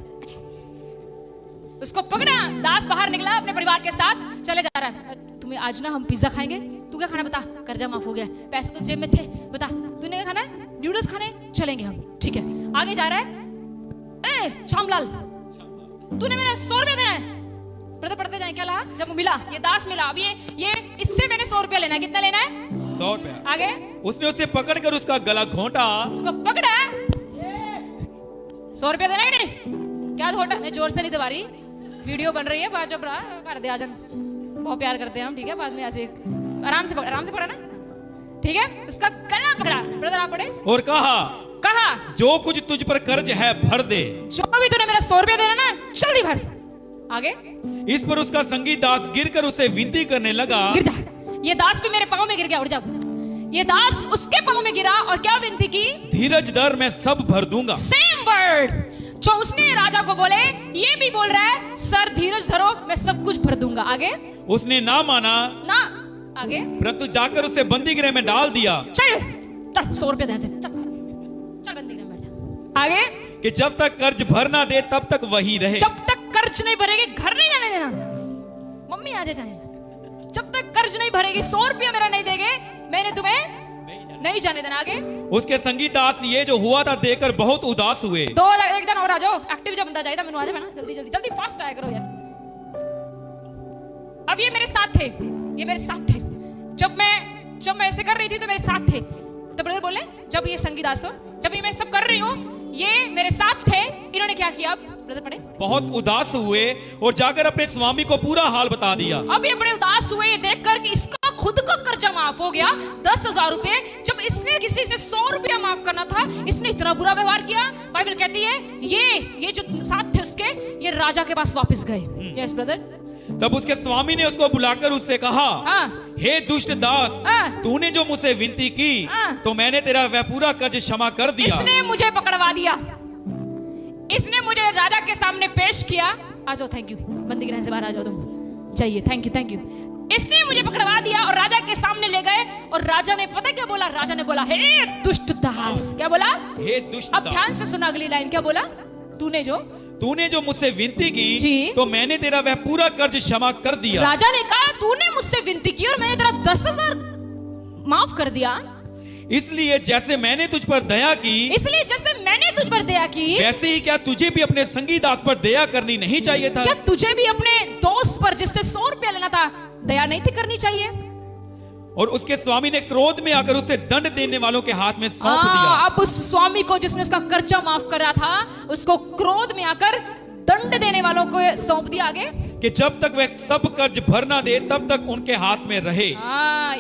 उसको पकड़ा, दास बाहर निकला अपने परिवार के साथ, चले जा रहा है। तुम्हें आज ना हम पिज्जा खाएंगे, तू क्या खाना बता? कर्जा माफ हो गया, पैसे तो जेब में थे, बता तूने क्या खाना है? नूडल्स खाने, चलेंगे हम, ठीक है। आगे जा रहा है, ए श्यामलाल, तूने मेरा 100 रुपया देना है। ब्रदर पढ़ते जाए, क्या लगा? जब मिला, ये दास मिला, अब ये इससे मैंने 100 रुपया लेना है। कितना लेना है? 100 रुपया। आगे उसने उसे पकड़कर उसका गला घोंटा, उसको पकड़ा, 100 रुपया देना है नहीं? क्या घोटा? मैं जोर से नहीं दबा रही, वीडियो बन रही है, बाद जब कर दे आजन, बहुत प्यार करते हैं हम, ठीक है, बाद में ऐसे आराम से पकड़ा ना, ठीक है। उसका गला पकड़ा, ब्रदर आप पढ़े, और कहा जो कुछ तुझ पर कर्ज है भर दे। जो भी तूने मेरा 100 रुपया देना ना, जल्दी भर। आगे इस पर उसका संगी दास गिरकर उसे विनती करने लगा, गिर जा। ये दास भी मेरे पांव में गिर गया, उठ जा। ये दास उसके पांव में गिरा और क्या विनती की? धीरज धर, मैं सब भर दूंगा। सेम वर्ड जो उसने राजा को बोले, ये भी बोल रहा है, सर धीरज धरो, मैं सब कुछ भर दूंगा। आगे उसने ना माना, ना आगे, परंतु जाकर उसे बंदी गृह में डाल दिया। चल 100 रुपया दे, चल बंदी गृह में बैठ जा। आगे कि जब तक कर्ज भर ना दे तब तक वही रहे। जब तक कर्ज नहीं भरेगी घर नहीं जाने देना। मम्मी आ जाए, जब तक कर्ज नहीं भरेगी, 100 रुपया मेरा नहीं देगे, मैंने तुम्हें नहीं जाने देना। आगे उसके संगी दास ये जो हुआ था देखकर बहुत उदास हुए। एक जन और आ जाओ, एक्टिव जो बंदा चाहिए, मैंने आ जाए ना, जल्दी फास्ट आया करो यार। अब ये मेरे साथ थे, जब मैं ऐसे कर रही थी तो मेरे साथ थे। तो ब्रदर बोले, जब ये संगी दास हो, जब ये मैं सब कर रही हूँ, ये मेरे साथ थे, इन्होंने क्या किया? ब्रदर पढ़े, बहुत उदास हुए और जाकर अपने स्वामी को पूरा हाल बता दिया। अब ये बड़े उदास हुए देखकर कि इसका खुद का कर्जा माफ हो गया, 10,000 रुपए। जब इसने किसी से 100 रुपया माफ करना था, इसने इतना बुरा व्यवहार किया। बाइबल कहती है ये जो साथ थे उसके, ये राजा के पास वापस गए। Yes brother. तब उसके स्वामी ने उसको बुलाकर उससे कहा, हे दुष्ट दास, तूने जो मुझसे विनती की, तो मैंने तेरा वह पूरा कर्ज क्षमा कर दिया। इसने मुझे पकड़वा दिया, इसने मुझे राजा के सामने पेश किया। आ जाओ, थैंक यू, बंदी गृह से बाहर आ जाओ तुम, चाहिए, थैंक यू। इसने मुझे पकड़वा दिया और राजा के सामने ले गए, और राजा ने पता क्या बोला? राजा ने बोला, हे दुष्ट दास। क्या बोला? हे दुष्ट दास। अब ध्यान से सुना अगली लाइन, क्या बोला? तूने जो मुझसे विनती की, तो मैंने तेरा वह पूरा कर्ज क्षमा कर दिया। राजा ने कहा, तूने मुझसे विनती की और मैंने तेरा 10,000 माफ कर दिया। इसलिए जैसे मैंने तुझ पर दया की, वैसे ही क्या तुझे भी अपने संगी दास पर दया करनी नहीं चाहिए था? क्या तुझे भी अपने दोस्त पर जिससे 100 रुपया लेना था, दया नहीं थी करनी चाहिए? और उसके स्वामी ने क्रोध में आकर उसे दंड देने वालों के हाथ में सौंप दिया। अब उस स्वामी को जिसने उसका कर्जा माफ करा था, उसको क्रोध में आकर दंड देने वालों को सौंप दिया। आगे कि जब तक वह सब कर्ज भर ना दे तब तक उनके हाथ में रहे।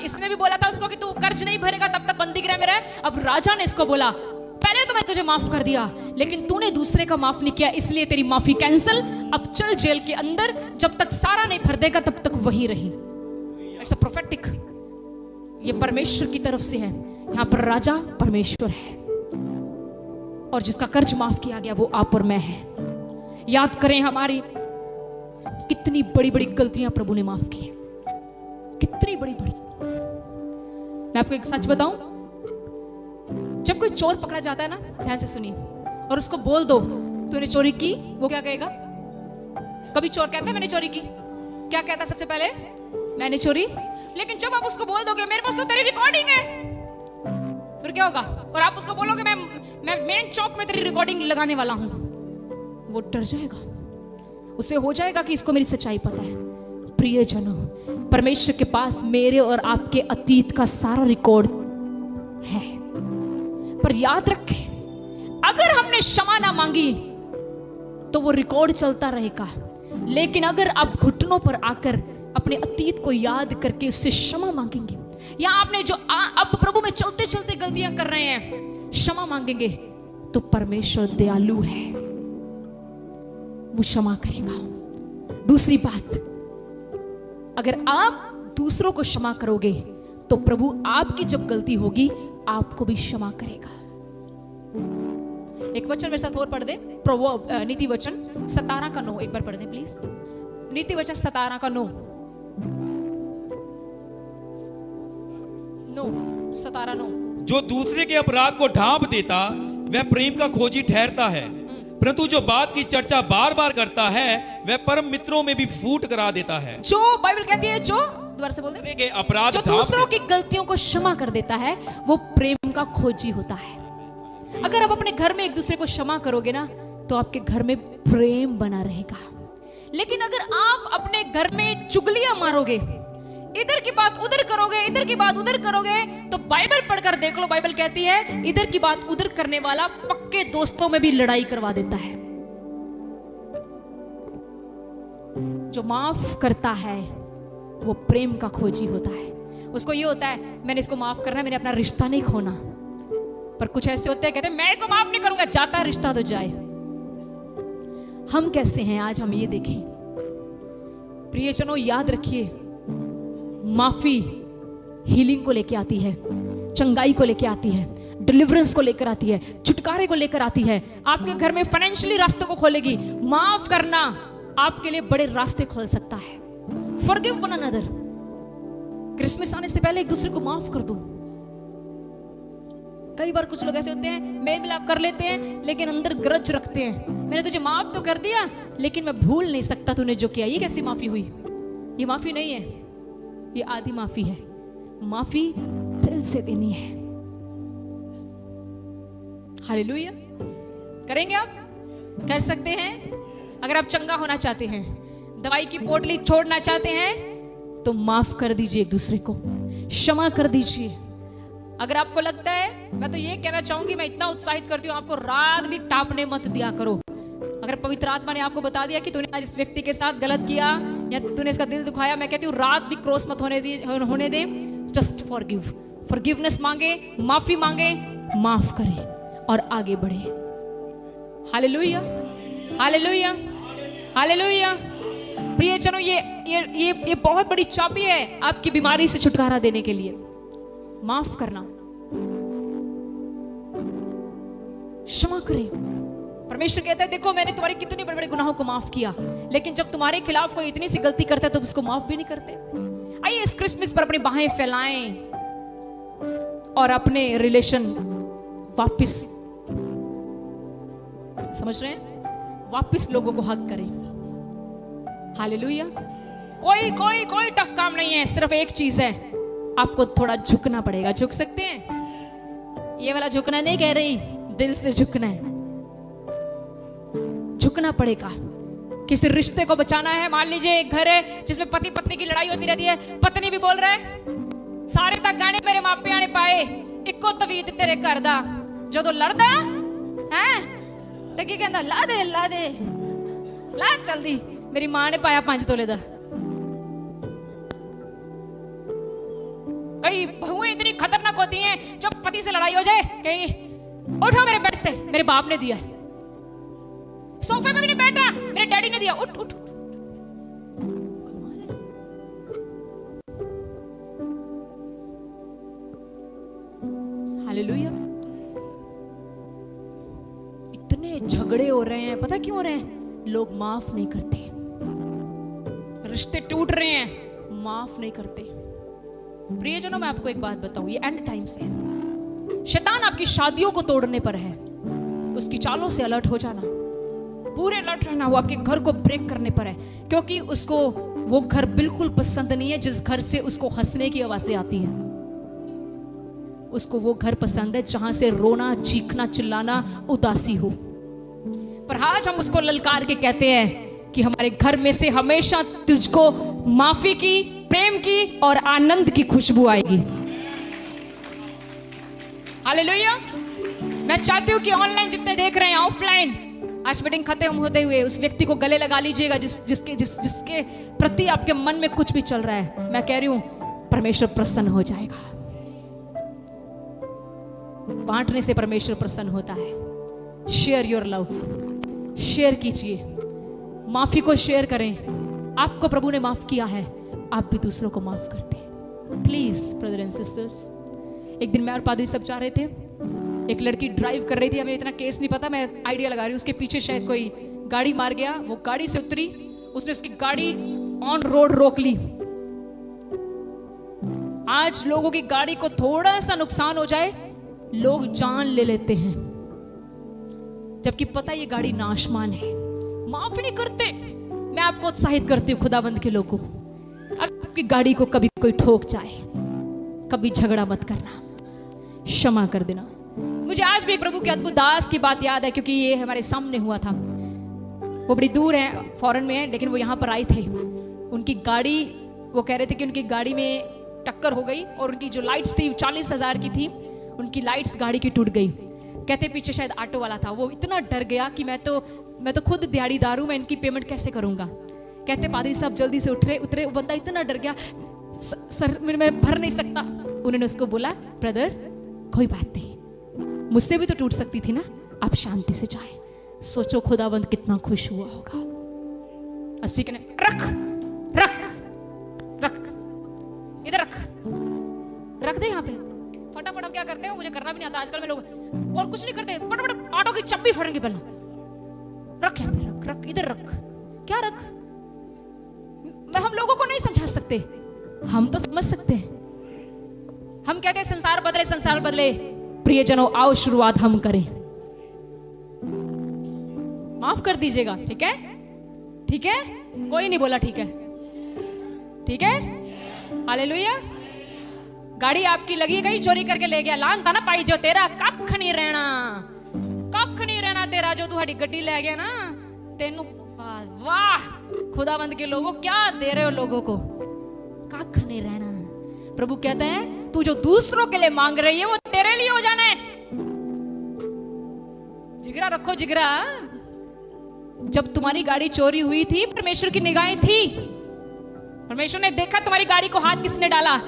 इसने भी बोला था उसको कि तू कर्ज नहीं भरेगा तब तक बंदी गृह में रहे। अब राजा ने इसको बोला, पहले तो मैं तुझे माफ कर दिया, लेकिन तूने दूसरे का माफ नहीं किया, इसलिए तेरी माफी कैंसिल। अब चल जेल के अंदर, जब तक सारा नहीं भर देगा तब तक वही रही। इट्स अ प्रोफेटिक, ये परमेश्वर की तरफ से है। यहाँ पर राजा परमेश्वर है, और जिसका कर्ज माफ किया गया वो आप और मैं है। याद करें हमारी कितनी बड़ी बड़ी गलतियां प्रभु ने माफ की, कितनी बड़ी बड़ी। मैं आपको एक सच बताऊं, जब कोई चोर पकड़ा जाता है ना, ध्यान से सुनिए, और उसको बोल दो तूने चोरी की, वो क्या कहेगा? कभी चोर कहता है मैंने चोरी की? क्या कहता है सबसे पहले? मैंने चोरी। लेकिन जब आप उसको बोल दोगे मेरे पास तो तेरी रिकॉर्डिंग है, फिर क्या होगा? और आप उसको बोलोगे मैं मेन चौक में तेरी रिकॉर्डिंग लगाने वाला हूं, वो डर जाएगा। उसे हो जाएगा कि इसको मेरी सच्चाई पता है। प्रियजनों, परमेश्वर के पास मेरे और आपके अतीत का सारा रिकॉर्ड है। पर याद रखें, अगर हमने क्षमा ना मांगी तो वो रिकॉर्ड चलता रहेगा। लेकिन अगर आप घुटनों पर आकर अपने अतीत को याद करके उससे क्षमा मांगेंगे, या आपने जो अब प्रभु में चलते चलते गलतियां कर रहे हैं क्षमा मांगेंगे, तो परमेश्वर दयालु है, वो क्षमा करेगा। दूसरी बात, अगर आप दूसरों को क्षमा करोगे तो प्रभु आपकी जब गलती होगी आपको भी क्षमा करेगा। एक वचन मेरे साथ और पढ़ दे, नीति वचन 17 का 9 एक बार पढ़ दे प्लीज। नीति वचन 17 का 9 जो दूसरे के अपराध को ढांप देता वह प्रेम का खोजी ठहरता है, परंतु जो बात की चर्चा बार बार करता है वह परम मित्रों में भी फूट करा देता है। जो बाइबल कहती है, जो दोबारा से बोल दे, के अपराध जो दूसरों की गलतियों को क्षमा कर देता है वो प्रेम का खोजी होता है। अगर आप अपने घर में एक दूसरे को क्षमा करोगे ना तो आपके घर में प्रेम बना रहेगा। लेकिन अगर आप अपने घर में चुगलियां मारोगे, इधर की बात उधर करोगे, इधर की बात उधर करोगे, तो बाइबल पढ़कर देख लो, बाइबल कहती है इधर की बात उधर करने वाला पक्के दोस्तों में भी लड़ाई करवा देता है। जो माफ करता है वो प्रेम का खोजी होता है। उसको ये होता है मैंने इसको माफ करना है, मैंने अपना रिश्ता नहीं खोना। पर कुछ ऐसे होते हैं कहते हैं मैं इसको माफ नहीं करूंगा, जाता रिश्ता तो जाए। हम कैसे हैं आज हम ये देखें। प्रियजनों याद रखिए, माफी हीलिंग को लेके आती है, चंगाई को लेके आती है, डिलीवरेंस को लेकर आती है, छुटकारे को लेकर आती है, आपके घर में फाइनेंशियली रास्तों को खोलेगी। माफ करना आपके लिए बड़े रास्ते खोल सकता है। Forgive one another. क्रिसमस आने से पहले एक दूसरे को माफ कर दो। कई बार कुछ लोग ऐसे होते हैं मेल मिलाप कर लेते हैं लेकिन अंदर ग्रज रखते हैं। मैंने तुझे माफ तो कर दिया लेकिन मैं भूल नहीं सकता तूने जो किया। ये कैसी माफी हुई? ये माफी नहीं है, ये आधी माफी है। माफी दिल से देनी है। हालेलुया। करेंगे आप? कर सकते हैं। अगर आप चंगा होना चाहते हैं, दवाई की पोटली छोड़ना चाहते हैं, तो माफ कर दीजिए एक दूसरे को, क्षमा कर दीजिए। अगर आपको लगता है, मैं तो ये कहना चाहूंगी, मैं इतना उत्साहित करती हूँ आपको, रात भी टापने मत दिया करो। अगर पवित्र आत्मा ने आपको बता दिया कि तूने आज इस व्यक्ति के साथ गलत किया या तूने इसका दिल दुखाया, मैं कहती हूँ रात भी क्रॉस मत होने दे। जस्ट फॉरगिव, फॉरगिवनेस मांगे, माफी मांगे, माफ करें और आगे बढ़े। Hallelujah, hallelujah, hallelujah. प्रियजनों, ये बहुत बड़ी चाबी है आपकी बीमारी से छुटकारा देने के लिए। माफ करना, क्षमा करें। परमेश्वर कहता है देखो मैंने तुम्हारे कितने बड़े बड़े गुनाहों को माफ किया, लेकिन जब तुम्हारे खिलाफ कोई इतनी सी गलती करता है तो उसको माफ भी नहीं करते। आइए इस क्रिसमस पर अपनी बाहें फैलाएं और अपने रिलेशन वापस, समझ रहे हैं, वापस लोगों को हक करें। हालेलुया। कोई टफ काम नहीं है, सिर्फ एक चीज है, आपको थोड़ा झुकना पड़ेगा। झुक सकते हैं? ये वाला झुकना नहीं कह रही, दिल से झुकना है, झुकना पड़ेगा। किसी रिश्ते को बचाना है। मान लीजिए एक घर है जिसमें पति पत्नी की लड़ाई होती रहती है, पत्नी भी बोल रहा है सारे तक गाने मेरे मापे आने पाए, इक्को तवीत तेरे घर दा, जो तो लड़दा है तो की कहता ला दे ला दे ला, जल्दी मेरी मां ने पाया 5 तोले दा। कई बहुएं इतनी खतरनाक होती हैं, जब पति से लड़ाई हो जाए कहीं उठो मेरे बेड से, मेरे बाप ने दिया, सोफे में भी नहीं बैठा, मेरे डैडी ने दिया, उठ उठ। हालेलुया। इतने झगड़े हो रहे हैं, पता क्यों हो रहे हैं? लोग माफ नहीं करते, रिश्ते टूट रहे हैं, माफ नहीं करते। प्रियजनों, मैं आपको एक बात बताऊं, ये एंड टाइम्स है। शैतान आपकी शादियों को तोड़ने पर है, उसकी चालों से अलर्ट हो जाना, पूरे अलर्ट रहना। वो आपके घर को ब्रेक करने पर है, क्योंकि उसको वो घर बिल्कुल पसंद नहीं है जिस घर से उसको हंसने की आवाजें आती हैं। उसको वो घर पसंद है जहां से रोना, चीखना, चिल्लाना, उदासी हो। पर आज हम उसको ललकार के कहते हैं कि हमारे घर में से हमेशा तुझको माफी की, प्रेम की और आनंद की खुशबू आएगी। हालेलुया। मैं चाहती हूँ कि ऑनलाइन जितने देख रहे हैं, ऑफलाइन, आज मीटिंग खत्म होते हुए उस व्यक्ति को गले लगा लीजिएगा जिसके प्रति आपके मन में कुछ भी चल रहा है। मैं कह रही हूं परमेश्वर प्रसन्न हो जाएगा। बांटने से परमेश्वर प्रसन्न होता है। शेयर योर लव, शेयर कीजिए, माफी को शेयर करें। आपको प्रभु ने माफ किया है, आप भी दूसरों को माफ करते हैं। Please brother and sisters. एक दिन मैं और पादरी सब जा रहे थे, एक लड़की ड्राइव कर रही थी, हमें इतना केस नहीं पता, मैं आइडिया लगा रही हूँ। उसके पीछे शायद कोई गाड़ी मार गया, वो गाड़ी से उतरी, उसने उसकी गाड़ी ऑन रोड रोक ली। आज लोगों की गाड़ी को थोड़ा सा नुकसान हो जाए, लोग जान ले लेते हैं, जबकि पता ये गाड़ी नाशमान है, माफ नहीं करते। मैं आपको उत्साहित करती हूँ खुदाबंद के लोगों, आपकी गाड़ी को कभी कोई ठोक जाए, कभी झगड़ा मत करना, क्षमा कर देना। मुझे आज भी एक प्रभु के अद्भुत दास की बात याद है, क्योंकि ये हमारे सामने हुआ था। वो बड़ी दूर है, फॉरेन में है, लेकिन वो यहाँ पर आए थे। उनकी गाड़ी, वो कह रहे थे कि उनकी गाड़ी में टक्कर हो गई और उनकी जो लाइट्स थी 40,000 की थी, उनकी लाइट्स गाड़ी की टूट गई। कहते पीछे शायद ऑटो वाला था, वो इतना डर गया कि मैं तो खुद दिहाड़ीदार हूं, मैं इनकी पेमेंट कैसे करूंगा। कहते पादरी साहब जल्दी से उतरे, वो बंदा इतना डर गया, सर मैं भर नहीं सकता। उन्होंने उसको बोला, ब्रदर कोई बात नहीं, मुझसे भी तो टूट सकती थी ना, आप शांति से जाएं। सोचो खुदाबंद कितना खुश हुआ होगा। 80 के रख रख रख इधर रख दे यहाँ पे, फटाफट। हम क्या करते हैं, मुझे करना भी नहीं आता आजकल में, लोग और कुछ नहीं करते, फटाफट ऑटो की चप्पी फोड़ेंगे पहले। रख यहाँ पे, रख इधर रख, क्या रख। हम लोगों को नहीं समझा सकते, हम तो समझ सकते हैं। हम कहते हैं संसार बदले, प्रियजनों आओ शुरुआत हम करें। माफ कर दीजिएगा, ठीक है, ठीक है, कोई नहीं बोला ठीक है, ठीक है। हालेलुया। गाड़ी आपकी लगी, कहीं चोरी करके ले गया, लान था ना पाई जो तेरा, कख नहीं रहना तेरा, जो तुम्हारी गड्डी ले गया ना तेनू। वाह खुदाबंद के लोगों, क्या दे रहे हो लोगों को, कख नहीं रहना। प्रभु कहते हैं तू जो दूसरों के लिए मांग रही है वो तेरे लिए हो जाना है। जिगरा रखो, जिगरा। जब तुम्हारी गाड़ी चोरी हुई थी, परमेश्वर की निगाहें थी, परमेश्वर ने देखा तुम्हारी गाड़ी को हाथ किसने डाला।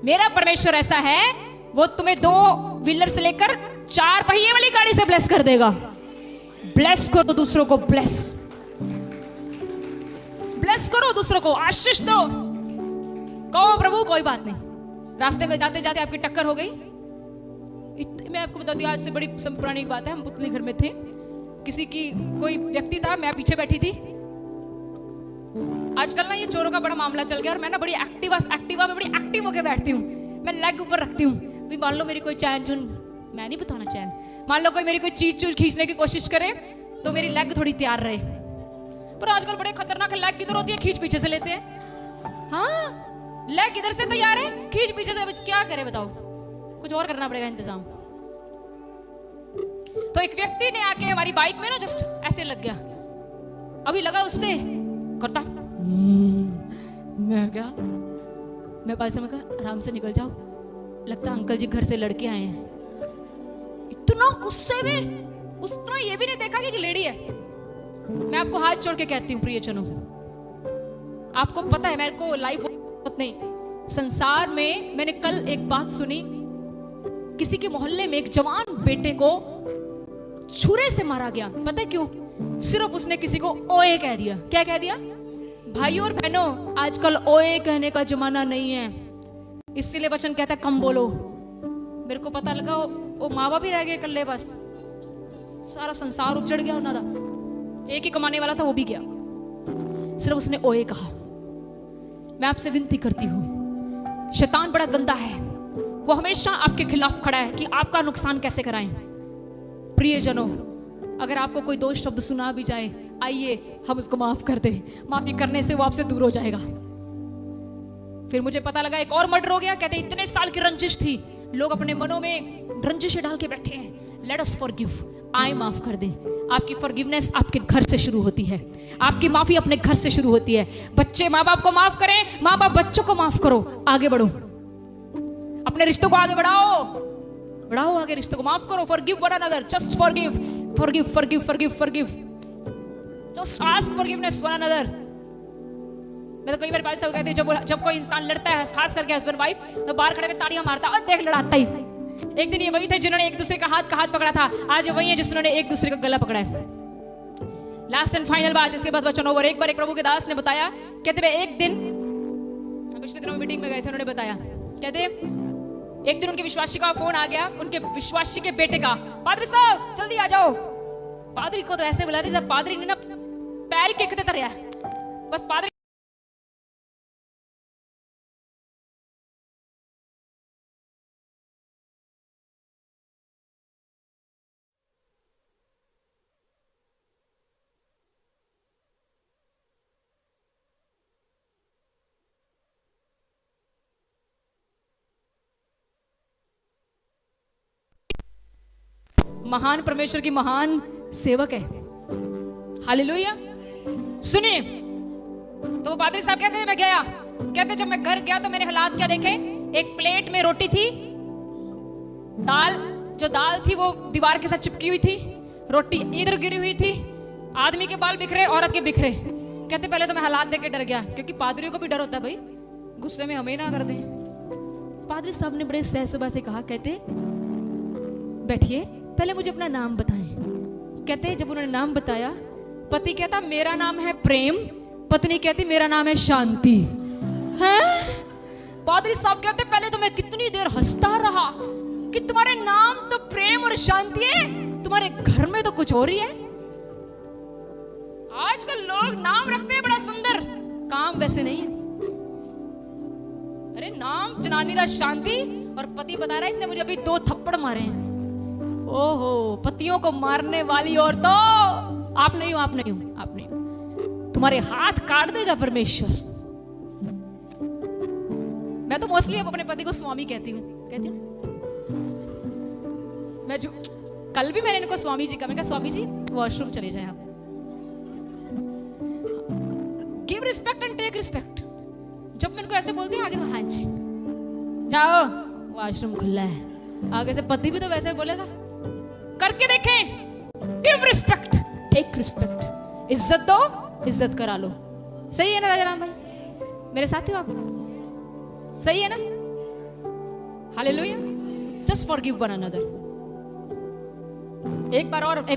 मेरा परमेश्वर ऐसा है, वो तुम्हें 2 व्हीलर से लेकर 4 पहिए वाली गाड़ी से ब्लेस कर देगा। ब्लेस करो दूसरों को, ब्लेस करो दूसरों को, आशीष दो। कहो प्रभु कोई बात नहीं, रास्ते में जाते जाते आपकी टक्कर हो गई। मैं आपको बताती हूँ, आज से बड़ी पुरानी बात है। हम पुतली घर में थे, किसी की कोई व्यक्ति था, मैं पीछे बैठी थी। आजकल ना ये चोरों का बड़ा मामला चल गया, और मैं ना बड़ी एक्टिवा में बड़ी एक्टिव होकर बैठती हूँ। मैं लेग ऊपर रखती हूँ, भी मान लो मेरी कोई चैन चुन, मैं नहीं बताना चैन, मान लो कोई मेरी कोई चीज खींचने की कोशिश करे तो मेरी लेग थोड़ी तैयार रहे। पर आजकल बड़े खतरनाक लेग किधर होती है, खींच पीछे से लेते हैं। हाँ, लेग किधर से तैयार है, खींच पीछे से। क्या करे बताओ, कुछ और करना पड़ेगा इंतजाम। तो एक व्यक्ति ने आके हमारी बाइक में ना जस्ट ऐसे लग गया, अभी लगा उससे करता, मैं क्या, मैं पास में कहा आराम से निकल जाओ, लगता अंकल जी घर से लड़के आए हैं। इतना गुस्से में, उसने ये भी नहीं देखा कि लेडी है। मैं आपको हाथ जोड़ के कहती हूँ प्रियजनों, आपको पता है मेरे को लाइव नहीं, संसार में मैंने कल एक बात सुनी, किसी के मोहल्ले में एक जवान बेटे को छुरे से मारा गया। पता है क्यों? सिर्फ उसने किसी को ओए कह दिया। क्या कह दिया? भाइयों और बहनों, आजकल ओए कहने का जमाना नहीं है, इसलिए वचन कहता है कम बोलो। मेरे को पता लगा वो माँ बाप ही रह गए कल्ले, बस सारा संसार उजड़ गया उन्होंने था। एक ही कमाने वाला था, वो भी गया, सिर्फ उसने ओए कहा। मैं आपसे विनती करती हूँ, शैतान बड़ा गंदा है, वो हमेशा आपके खिलाफ खड़ा है कि आपका नुकसान कैसे कराएं। प्रियजनों, अगर आपको कोई 2 शब्द सुना भी जाए, आइए हम उसको माफ कर दें। माफी करने से वो आपसे दूर हो जाएगा। फिर मुझे पता लगा एक और मर्डर हो गया। कहते इतने साल की रंजिश थी, लोग अपने मनों में रंजिशें डाल के बैठे हैं। लेट अस फॉरगिव, आए माफ कर दे। आपकी फॉरगिवनेस आपके घर से शुरू होती है, आपकी माफी अपने घर से शुरू होती है। बच्चे माँ बाप को माफ करें, माँ बाप बच्चों को माफ करो, आगे बढ़ो, अपने रिश्तों को आगे बढ़ाओ, बढ़ाओ आगे रिश्तों को, माफ करो। Forgive one another, just forgive, forgive forgive forgive forgive, just ask forgiveness one another. मैं तो कई बार बात कहती हूँ, जब कोई इंसान लड़ता है, खास करके हस्बैंड वाइफ, तो बाहर खड़े होकर ताड़ियां मारता है, देख लड़ाता ही। एक दिन ये वही थे जिन्होंने एक दूसरे का हाथ पकड़ा था, आज वही है जिन्होंने एक दूसरे का गला पकड़ा है। लास्ट एंड फाइनल बात, इसके बाद वचन ओवर। एक बार एक प्रभु के दास ने बताया, कहते एक दिन, पिछले दिनों मीटिंग में गए थे, उन्होंने बताया, कहते एक दिन उनके विश्वासी का फोन आ गया, उनके विश्वासी के बेटे का, पादरी साहब जल्दी आ जाओ। पादरी को तो ऐसे बुला रहे, पादरी ने ना पैर के कहते तरया, बस पादरी महान परमेश्वर की महान सेवक है। हालेलुया। सुनिए, तो पादरी साहब कहते हैं मैं गया, कहते जब मैं घर गया तो मेरे हालात क्या देखे, एक प्लेट में रोटी थी, जो दाल थी वो दीवार के साथ चिपकी हुई थी, रोटी इधर गिरी हुई थी, आदमी के बाल बिखरे, औरत के बिखरे। कहते पहले तो मैं हालात देख के डर गया, क्योंकि पादरियों को भी डर होता है भाई, गुस्से में हमें ना कर दें। पादरी साहब ने बड़े सहसबा से कहा, कहते बैठिए, पहले मुझे अपना नाम बताएं। कहते जब उन्होंने नाम बताया, पति कहता मेरा नाम है प्रेम, पत्नी कहती मेरा नाम है शांति। हैं? पादरी साहब कहते पहले तो मैं कितनी देर हंसता रहा कि तुम्हारे नाम तो प्रेम और शांति है, तुम्हारे घर में तो कुछ और ही है। आजकल लोग नाम रखते हैं बड़ा सुंदर, काम वैसे नहीं है। अरे नाम जनानी दा शांति, और पति बता रहा है इसने मुझे अभी 2 थप्पड़ मारे हैं। ओहो, पतियों को मारने वाली औरतों, आप नहीं हो, आप नहीं हो, आप नहीं हो, तुम्हारे हाथ काट देगा परमेश्वर। मैं तो मोस्टली अपने पति को स्वामी कहती हूँ, कहती हूँ मैं जो, कल भी मैंने इनको स्वामी जी का, मैं कहा स्वामी जी वॉशरूम चले जाए आप। Give respect and take respect. जब मैं इनको ऐसे बोलती हूँ आगे से, हाँ जी जाओ वॉशरूम खुला है, आगे से पति भी तो वैसे बोलेगा। करके देखें, गिव रिस्पेक्ट टेक रिस्पेक्ट, इज्जत दो इज्जत करा लो। सही है ना राजाराम भाई, मेरे साथी हो आप, सही है ना? Hallelujah. Just forgive one another. एक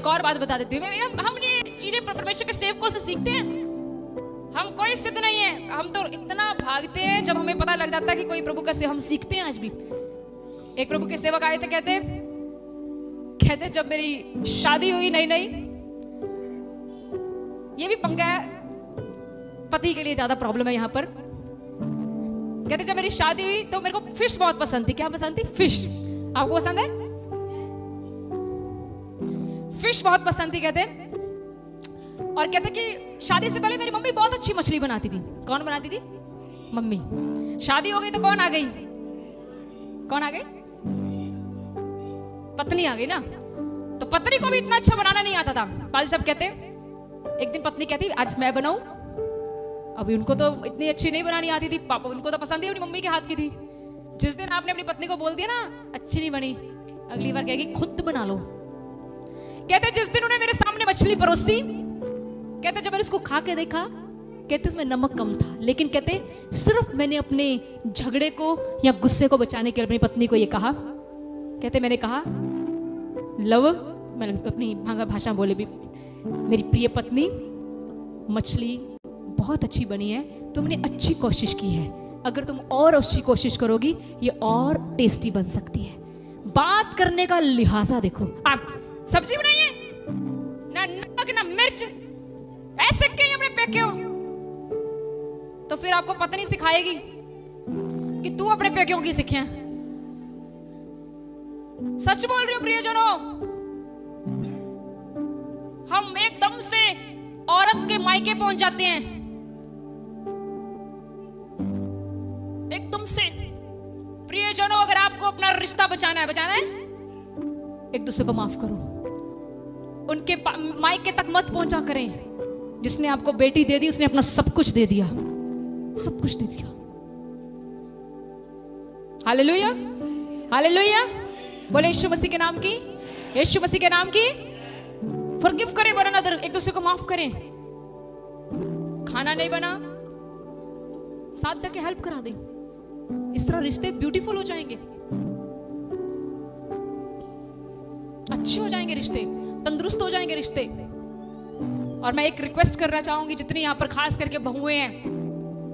और बात बता देती हूँ, हम ये चीजें परमेश्वर के सेवकों से सीखते हैं। हम कोई सिद्ध नहीं है, हम तो इतना भागते हैं जब हमें पता लग जाता है कि कोई प्रभु का सेवक, हम सीखते हैं आज भी। एक प्रभु के सेवक आए थे, कहते जब मेरी शादी हुई नई, ये भी पंगा है, पति के लिए ज्यादा प्रॉब्लम है यहाँ पर। कहते जब मेरी शादी हुई तो मेरे को फिश बहुत पसंद थी। क्या पसंद थी? फिश। आपको पसंद है? फिश बहुत पसंद थी कहते। और कहते कि शादी से पहले मेरी मम्मी बहुत अच्छी मछली बनाती थी। कौन बनाती थी? मम्मी। शादी हो गई तो कौन आ गई? कौन आ गई? पत्नी आ गई ना। तो पत्नी को भी इतना अच्छा बनाना नहीं आता था। पाल साहब कहते एक दिन पत्नी कहती आज मैं बनाऊं। अभी उनको तो इतनी अच्छी नहीं बनानी आती थी, पापा उनको तो पसंद ही अपनी मम्मी के हाथ की थी। जिस दिन आपने अपनी पत्नी को बोल दिया ना अच्छी नहीं बनी, अगली बार कहेगी खुद बना लो। कहते जिस दिन उन्हें मेरे सामने मछली परोसी, कहते जब मैंने उसको खा के देखा, कहते उसमें नमक कम था, लेकिन कहते सिर्फ मैंने अपने झगड़े को या गुस्से को बचाने के लिए अपनी पत्नी को ये कहा। कहते मैंने कहा लव, मैंने अपनी भांगा भाषा बोले भी, मेरी प्रिय पत्नी मछली बहुत अच्छी बनी है, तुमने अच्छी कोशिश की है, अगर तुम और अच्छी कोशिश करोगी ये और टेस्टी बन सकती है। बात करने का लिहाजा देखो। आप सब्जी बनाइए ना नमक ना मिर्च, ऐसे कहीं अपने पेके हो, तो फिर आपको पत्नी सिखाएगी कि तू अपने पेकियों की सीखे। सच बोल रही हूं प्रियजनों, हम एकदम से औरत के मायके पहुंच जाते हैं, एकदम से। प्रियजनों, अगर आपको अपना रिश्ता बचाना है, एक दूसरे को माफ करो। उनके मायके तक मत पहुंचा करें। जिसने आपको बेटी दे दी उसने अपना सब कुछ दे दिया, सब कुछ दे दिया। Hallelujah, hallelujah. बोले यीशु मसीह के नाम की, यीशु मसीह के नाम की। फॉरगिव करें वन अनदर, एक दूसरे को माफ करें। खाना नहीं बना, साथ जाके हेल्प करा दें। इस तरह रिश्ते ब्यूटीफुल हो जाएंगे, अच्छे हो जाएंगे रिश्ते, तंदुरुस्त हो जाएंगे रिश्ते। और मैं एक रिक्वेस्ट करना चाहूंगी, जितनी यहां पर खास करके बहुएं हैं,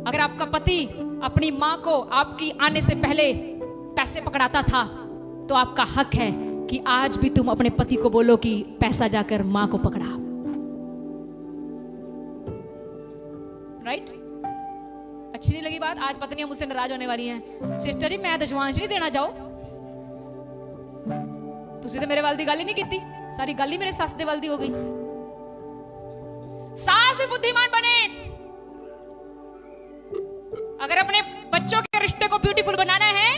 अगर आपका पति अपनी मां को आपकी आने से पहले पैसे पकड़ाता था, तो आपका हक है कि आज भी तुम अपने पति को बोलो कि पैसा जाकर मां को पकड़ा। राइट? अच्छी नहीं लगी बात? आज पत्नियां मुझसे नाराज होने वाली हैं, सिस्टर जी मैं दशवांश देना जाओ, तुसी तो मेरे वाल दी गल ही नहीं की, सारी गल ही मेरे सस दे वाल दी हो गई। सास भी बुद्धिमान बने। अगर अपने बच्चों के रिश्ते को ब्यूटीफुल बनाना है,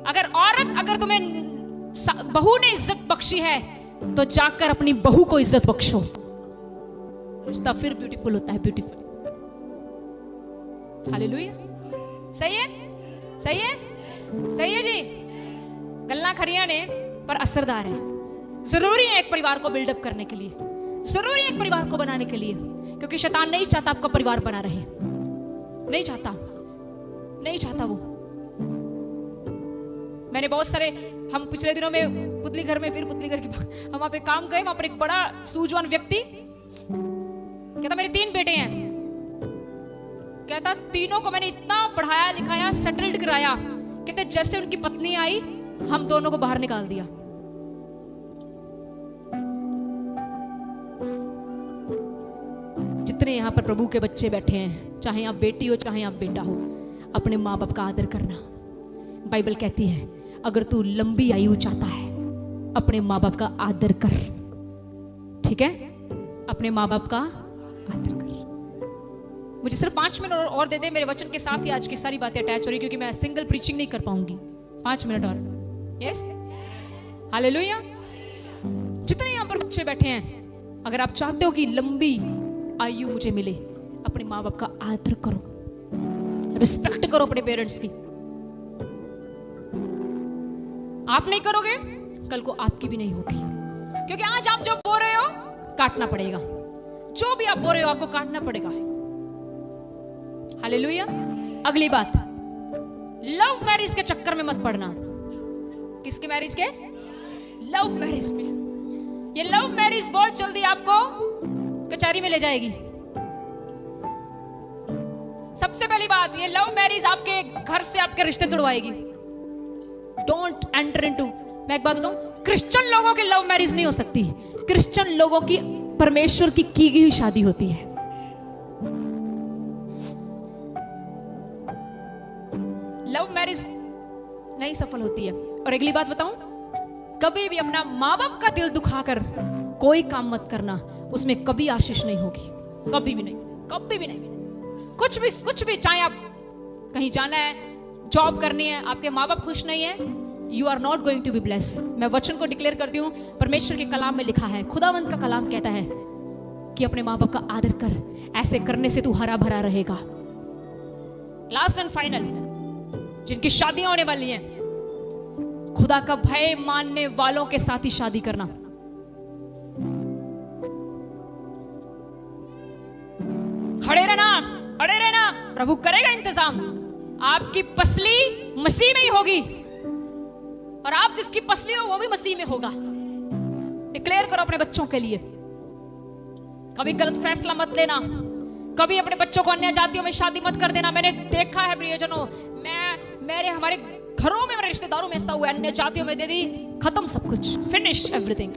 अगर तुम्हें बहू ने इज्जत बख्शी है, तो जाकर अपनी बहू को इज्जत बख्शो, रिश्ता फिर ब्यूटीफुल होता है, ब्यूटीफुल। हालेलुया। सही है, सही है, सही है जी। गल्ला खरियां ने पर असरदार है। जरूरी है एक परिवार को बिल्डअप करने के लिए, जरूरी है एक परिवार को बनाने के लिए, क्योंकि शैतान नहीं चाहता आपका परिवार बना रहे, नहीं चाहता, नहीं चाहता वो। मैंने बहुत सारे, हम पिछले दिनों में पुतली घर में, फिर पुतली घर की हम वहां पे काम गए, वहां पर एक बड़ा सूझवान व्यक्ति कहता मेरे 3 बेटे हैं, कहता तीनों को मैंने इतना पढ़ाया लिखाया सेटल्ड कराया, कहते जैसे उनकी पत्नी आई हम दोनों को बाहर निकाल दिया। जितने यहां पर प्रभु के बच्चे बैठे हैं, चाहे आप बेटी हो चाहे आप बेटा हो, अपने माँ बाप का आदर करना। बाइबल कहती है अगर तू लंबी आयु चाहता है, अपने माँ बाप का आदर कर, ठीक है? अपने माँ बाप का आदर कर। मुझे सिर्फ 5 मिनट और दे दे, मेरे वचन के साथ ही आज की सारी बातें अटैच हो रही, क्योंकि मैं सिंगल प्रीचिंग नहीं कर पाऊंगी। 5 मिनट और। Yes, hallelujah. जितने यहां पर बच्चे बैठे हैं, अगर आप चाहते हो कि लंबी आयु मुझे मिले, अपने माँ बाप का आदर करो, रिस्पेक्ट करो अपने पेरेंट्स की। आप नहीं करोगे, कल को आपकी भी नहीं होगी, क्योंकि आज आप जो बो रहे हो काटना पड़ेगा, जो भी आप बो रहे हो आपको काटना पड़ेगा। हालेलुया। अगली बात, लव मैरिज के चक्कर में मत पड़ना। किसके मैरिज के? लव मैरिज में। ये लव मैरिज बहुत जल्दी आपको कचहरी में ले जाएगी। सबसे पहली बात, ये लव मैरिज आपके घर से आपके रिश्ते तोड़वाएगी। Don't enter into. मैं एक बात बताऊं, क्रिश्चियन लोगों की लव मैरिज नहीं हो सकती, क्रिश्चियन लोगों की परमेश्वर की गई हुई शादी होती है। लव मैरिज नहीं सफल होती है। और अगली बात बताऊं, कभी भी अपना माँ बाप का दिल दुखाकर कोई काम मत करना, उसमें कभी आशीष नहीं होगी, कभी भी नहीं, कभी भी नहीं। कुछ भी चाहे आप कहीं जाना है, जॉब करनी है, आपके माँ बाप खुश नहीं है, you are not going to be blessed. मैं वचन को डिक्लेयर करती हूँ, परमेश्वर के कलाम में लिखा है, खुदावंत का कलाम कहता है कि अपने माँ बाप का आदर कर, ऐसे करने से तू हरा भरा रहेगा। लास्ट एंड फाइनल, जिनकी शादियां होने वाली हैं, खुदा का भय मानने वालों के साथ ही शादी करना। खड़े रहना, अड़े रहना, प्रभु करेगा इंतजाम। आपकी पसली मसीह में ही होगी, और आप जिसकी पसली हो वो भी मसीह में होगा। डिक्लेयर करो अपने बच्चों के लिए, कभी गलत फैसला मत लेना, कभी अपने बच्चों को अन्य जातियों में शादी मत कर देना। मैंने देखा है प्रियजनों, हमारे घरों में, मेरे रिश्तेदारों में ऐसा हुआ, अन्य जातियों में दे दी, खत्म सब कुछ, फिनिश एवरीथिंग।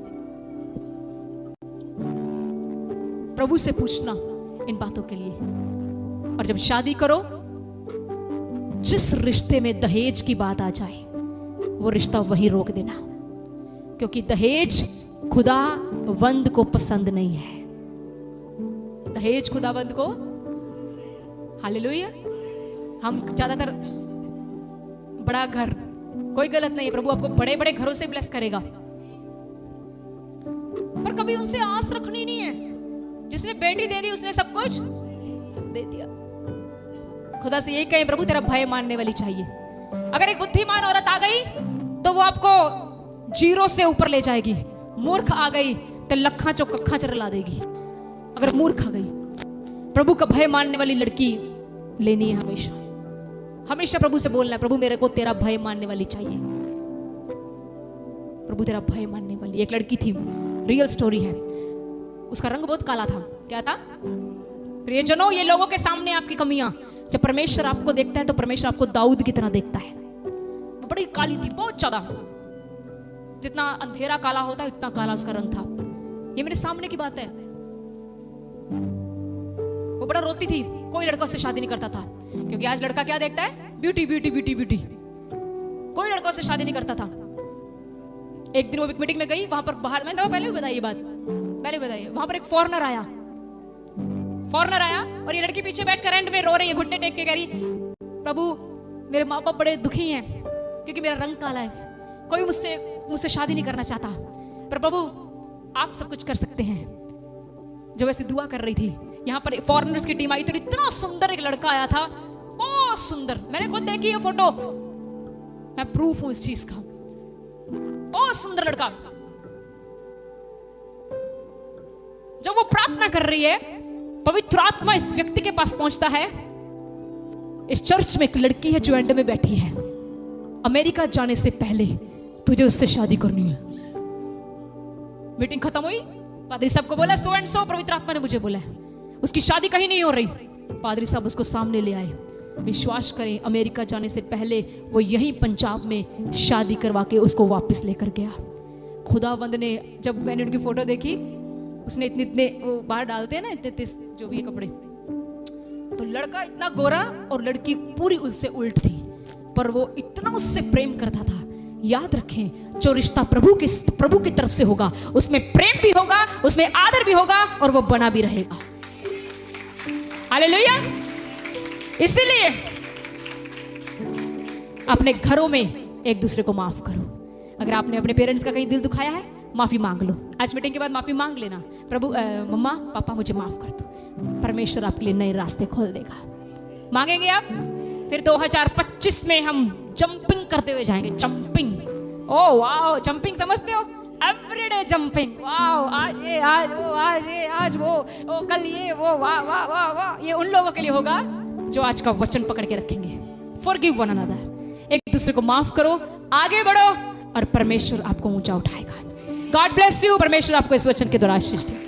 प्रभु से पूछना इन बातों के लिए। और जब शादी करो, जिस रिश्ते में दहेज की बात आ जाए, वो रिश्ता वही रोक देना, क्योंकि दहेज खुदावंद को पसंद नहीं है। दहेज खुदावंद को, हालेलुया। हम ज्यादातर बड़ा घर, कोई गलत नहीं है, प्रभु आपको बड़े बड़े घरों से ब्लेस करेगा, पर कभी उनसे आस रखनी नहीं है। जिसने बेटी दे दी उसने सब कुछ दे दिया। खुदा से यही कहें, प्रभु तेरा भय मानने वाली चाहिए। अगर एक बुद्धिमान औरत आ गई तो वो आपको जीरो से ऊपर ले जाएगी। मूर्ख आ गई तो लखा चो कखा चरला देगी। अगर मूर्ख आ गई, प्रभु का भय मानने वाली लड़की लेनी है। हमेशा हमेशा प्रभु से बोलना है, प्रभु मेरे को तेरा भय मानने वाली चाहिए। प्रभु तेरा भय मानने वाली। एक लड़की थी, रियल स्टोरी है। उसका रंग बहुत काला था। क्या था? प्रियजनों, ये लोगों के सामने आपकी कमियां। जब परमेश्वर आपको देखता है तो परमेश्वर आपको दाऊद की तरह देखता है। वो बड़ी काली थी, बहुत ज्यादा। जितना अंधेरा काला होता है उतना काला उसका रंग था। ये मेरे सामने की बात है। वो बड़ा रोती थी। कोई लड़का उससे शादी नहीं करता था, क्योंकि आज लड़का क्या देखता है? Beauty beauty beauty beauty. कोई लड़का उससे शादी नहीं करता था। एक दिन वो एक मीटिंग में गई, वहां पर बाहर, मैंने तो पहले भी बताई ये बात, पहले बताई। वहां पर एक फॉरेनर आया और ये लड़की पीछे बैठ कर एंड में रो रही है, घुटने टेक के कह रही, प्रभु मेरे माँ बाप बड़े दुखी हैं क्योंकि मेरा रंग काला है। कोई मुझसे शादी नहीं करना चाहता, पर प्रभु आप सब कुछ कर सकते हैं। जब ऐसे दुआ कर रही थी, यहाँ पर फॉरेनर्स की टीम आई तो इतना सुंदर एक लड़का आया था, बहुत सुंदर। मैंने खुद देखी ये फोटो, मैं प्रूफ हूं इस चीज का। बहुत सुंदर लड़का। जब वो प्रार्थना कर रही है, पवित्र आत्मा इस व्यक्ति के पास पहुंचता है। इस चर्च में एक लड़की है जो एंड में बैठी है। अमेरिका जाने से पहले तुझे उससे शादी करनी है। मीटिंग खत्म हुई, पादरी साहब को बोला सो एंड सो, पवित्र आत्मा ने मुझे बोला उसकी शादी कहीं नहीं हो रही। पादरी साहब उसको सामने ले आए। विश्वास करें, अमेरिका जाने से पहले वो यहीं पंजाब में शादी करवा के उसको वापस लेकर गया। खुदावंद ने, जब मैंने उनकी फोटो देखी, उसने इतने वो बाहर डालते हैं ना, इतने जो भी कपड़े, तो लड़का इतना गोरा और लड़की पूरी उससे उल्ट थी, पर वो इतना उससे प्रेम करता था। याद रखें, जो रिश्ता प्रभु की तरफ से होगा उसमें प्रेम भी होगा, उसमें आदर भी होगा और वो बना भी रहेगा। हालेलुया। इसीलिए अपने घरों में एक दूसरे को माफ करो। अगर आपने अपने पेरेंट्स का कहीं दिल दुखाया है, माफी मांग लो। आज मीटिंग के बाद माफी मांग लेना, प्रभु मम्मा पापा मुझे माफ कर दो। परमेश्वर आपके लिए नए रास्ते खोल देगा। मांगेंगे आप, फिर 2025 में हम जंपिंग करते हुए जाएंगे। जंपिंग, ओ वाओ, जंपिंग समझते हो? Everyday jumping. वाओ, आज ये, आज वो, आज ये, आज वो, ओ कल ये, वो, वाह वाह वाह वाह। ये उन लोगों के लिए होगा जो आज का वचन पकड़ के रखेंगे। फॉरगिव वन अनदर, एक दूसरे को माफ करो, आगे बढ़ो और परमेश्वर आपको ऊंचा उठाएगा। God bless you. परमेश्वर आपको इस वचन के द्वारा आशीष दे।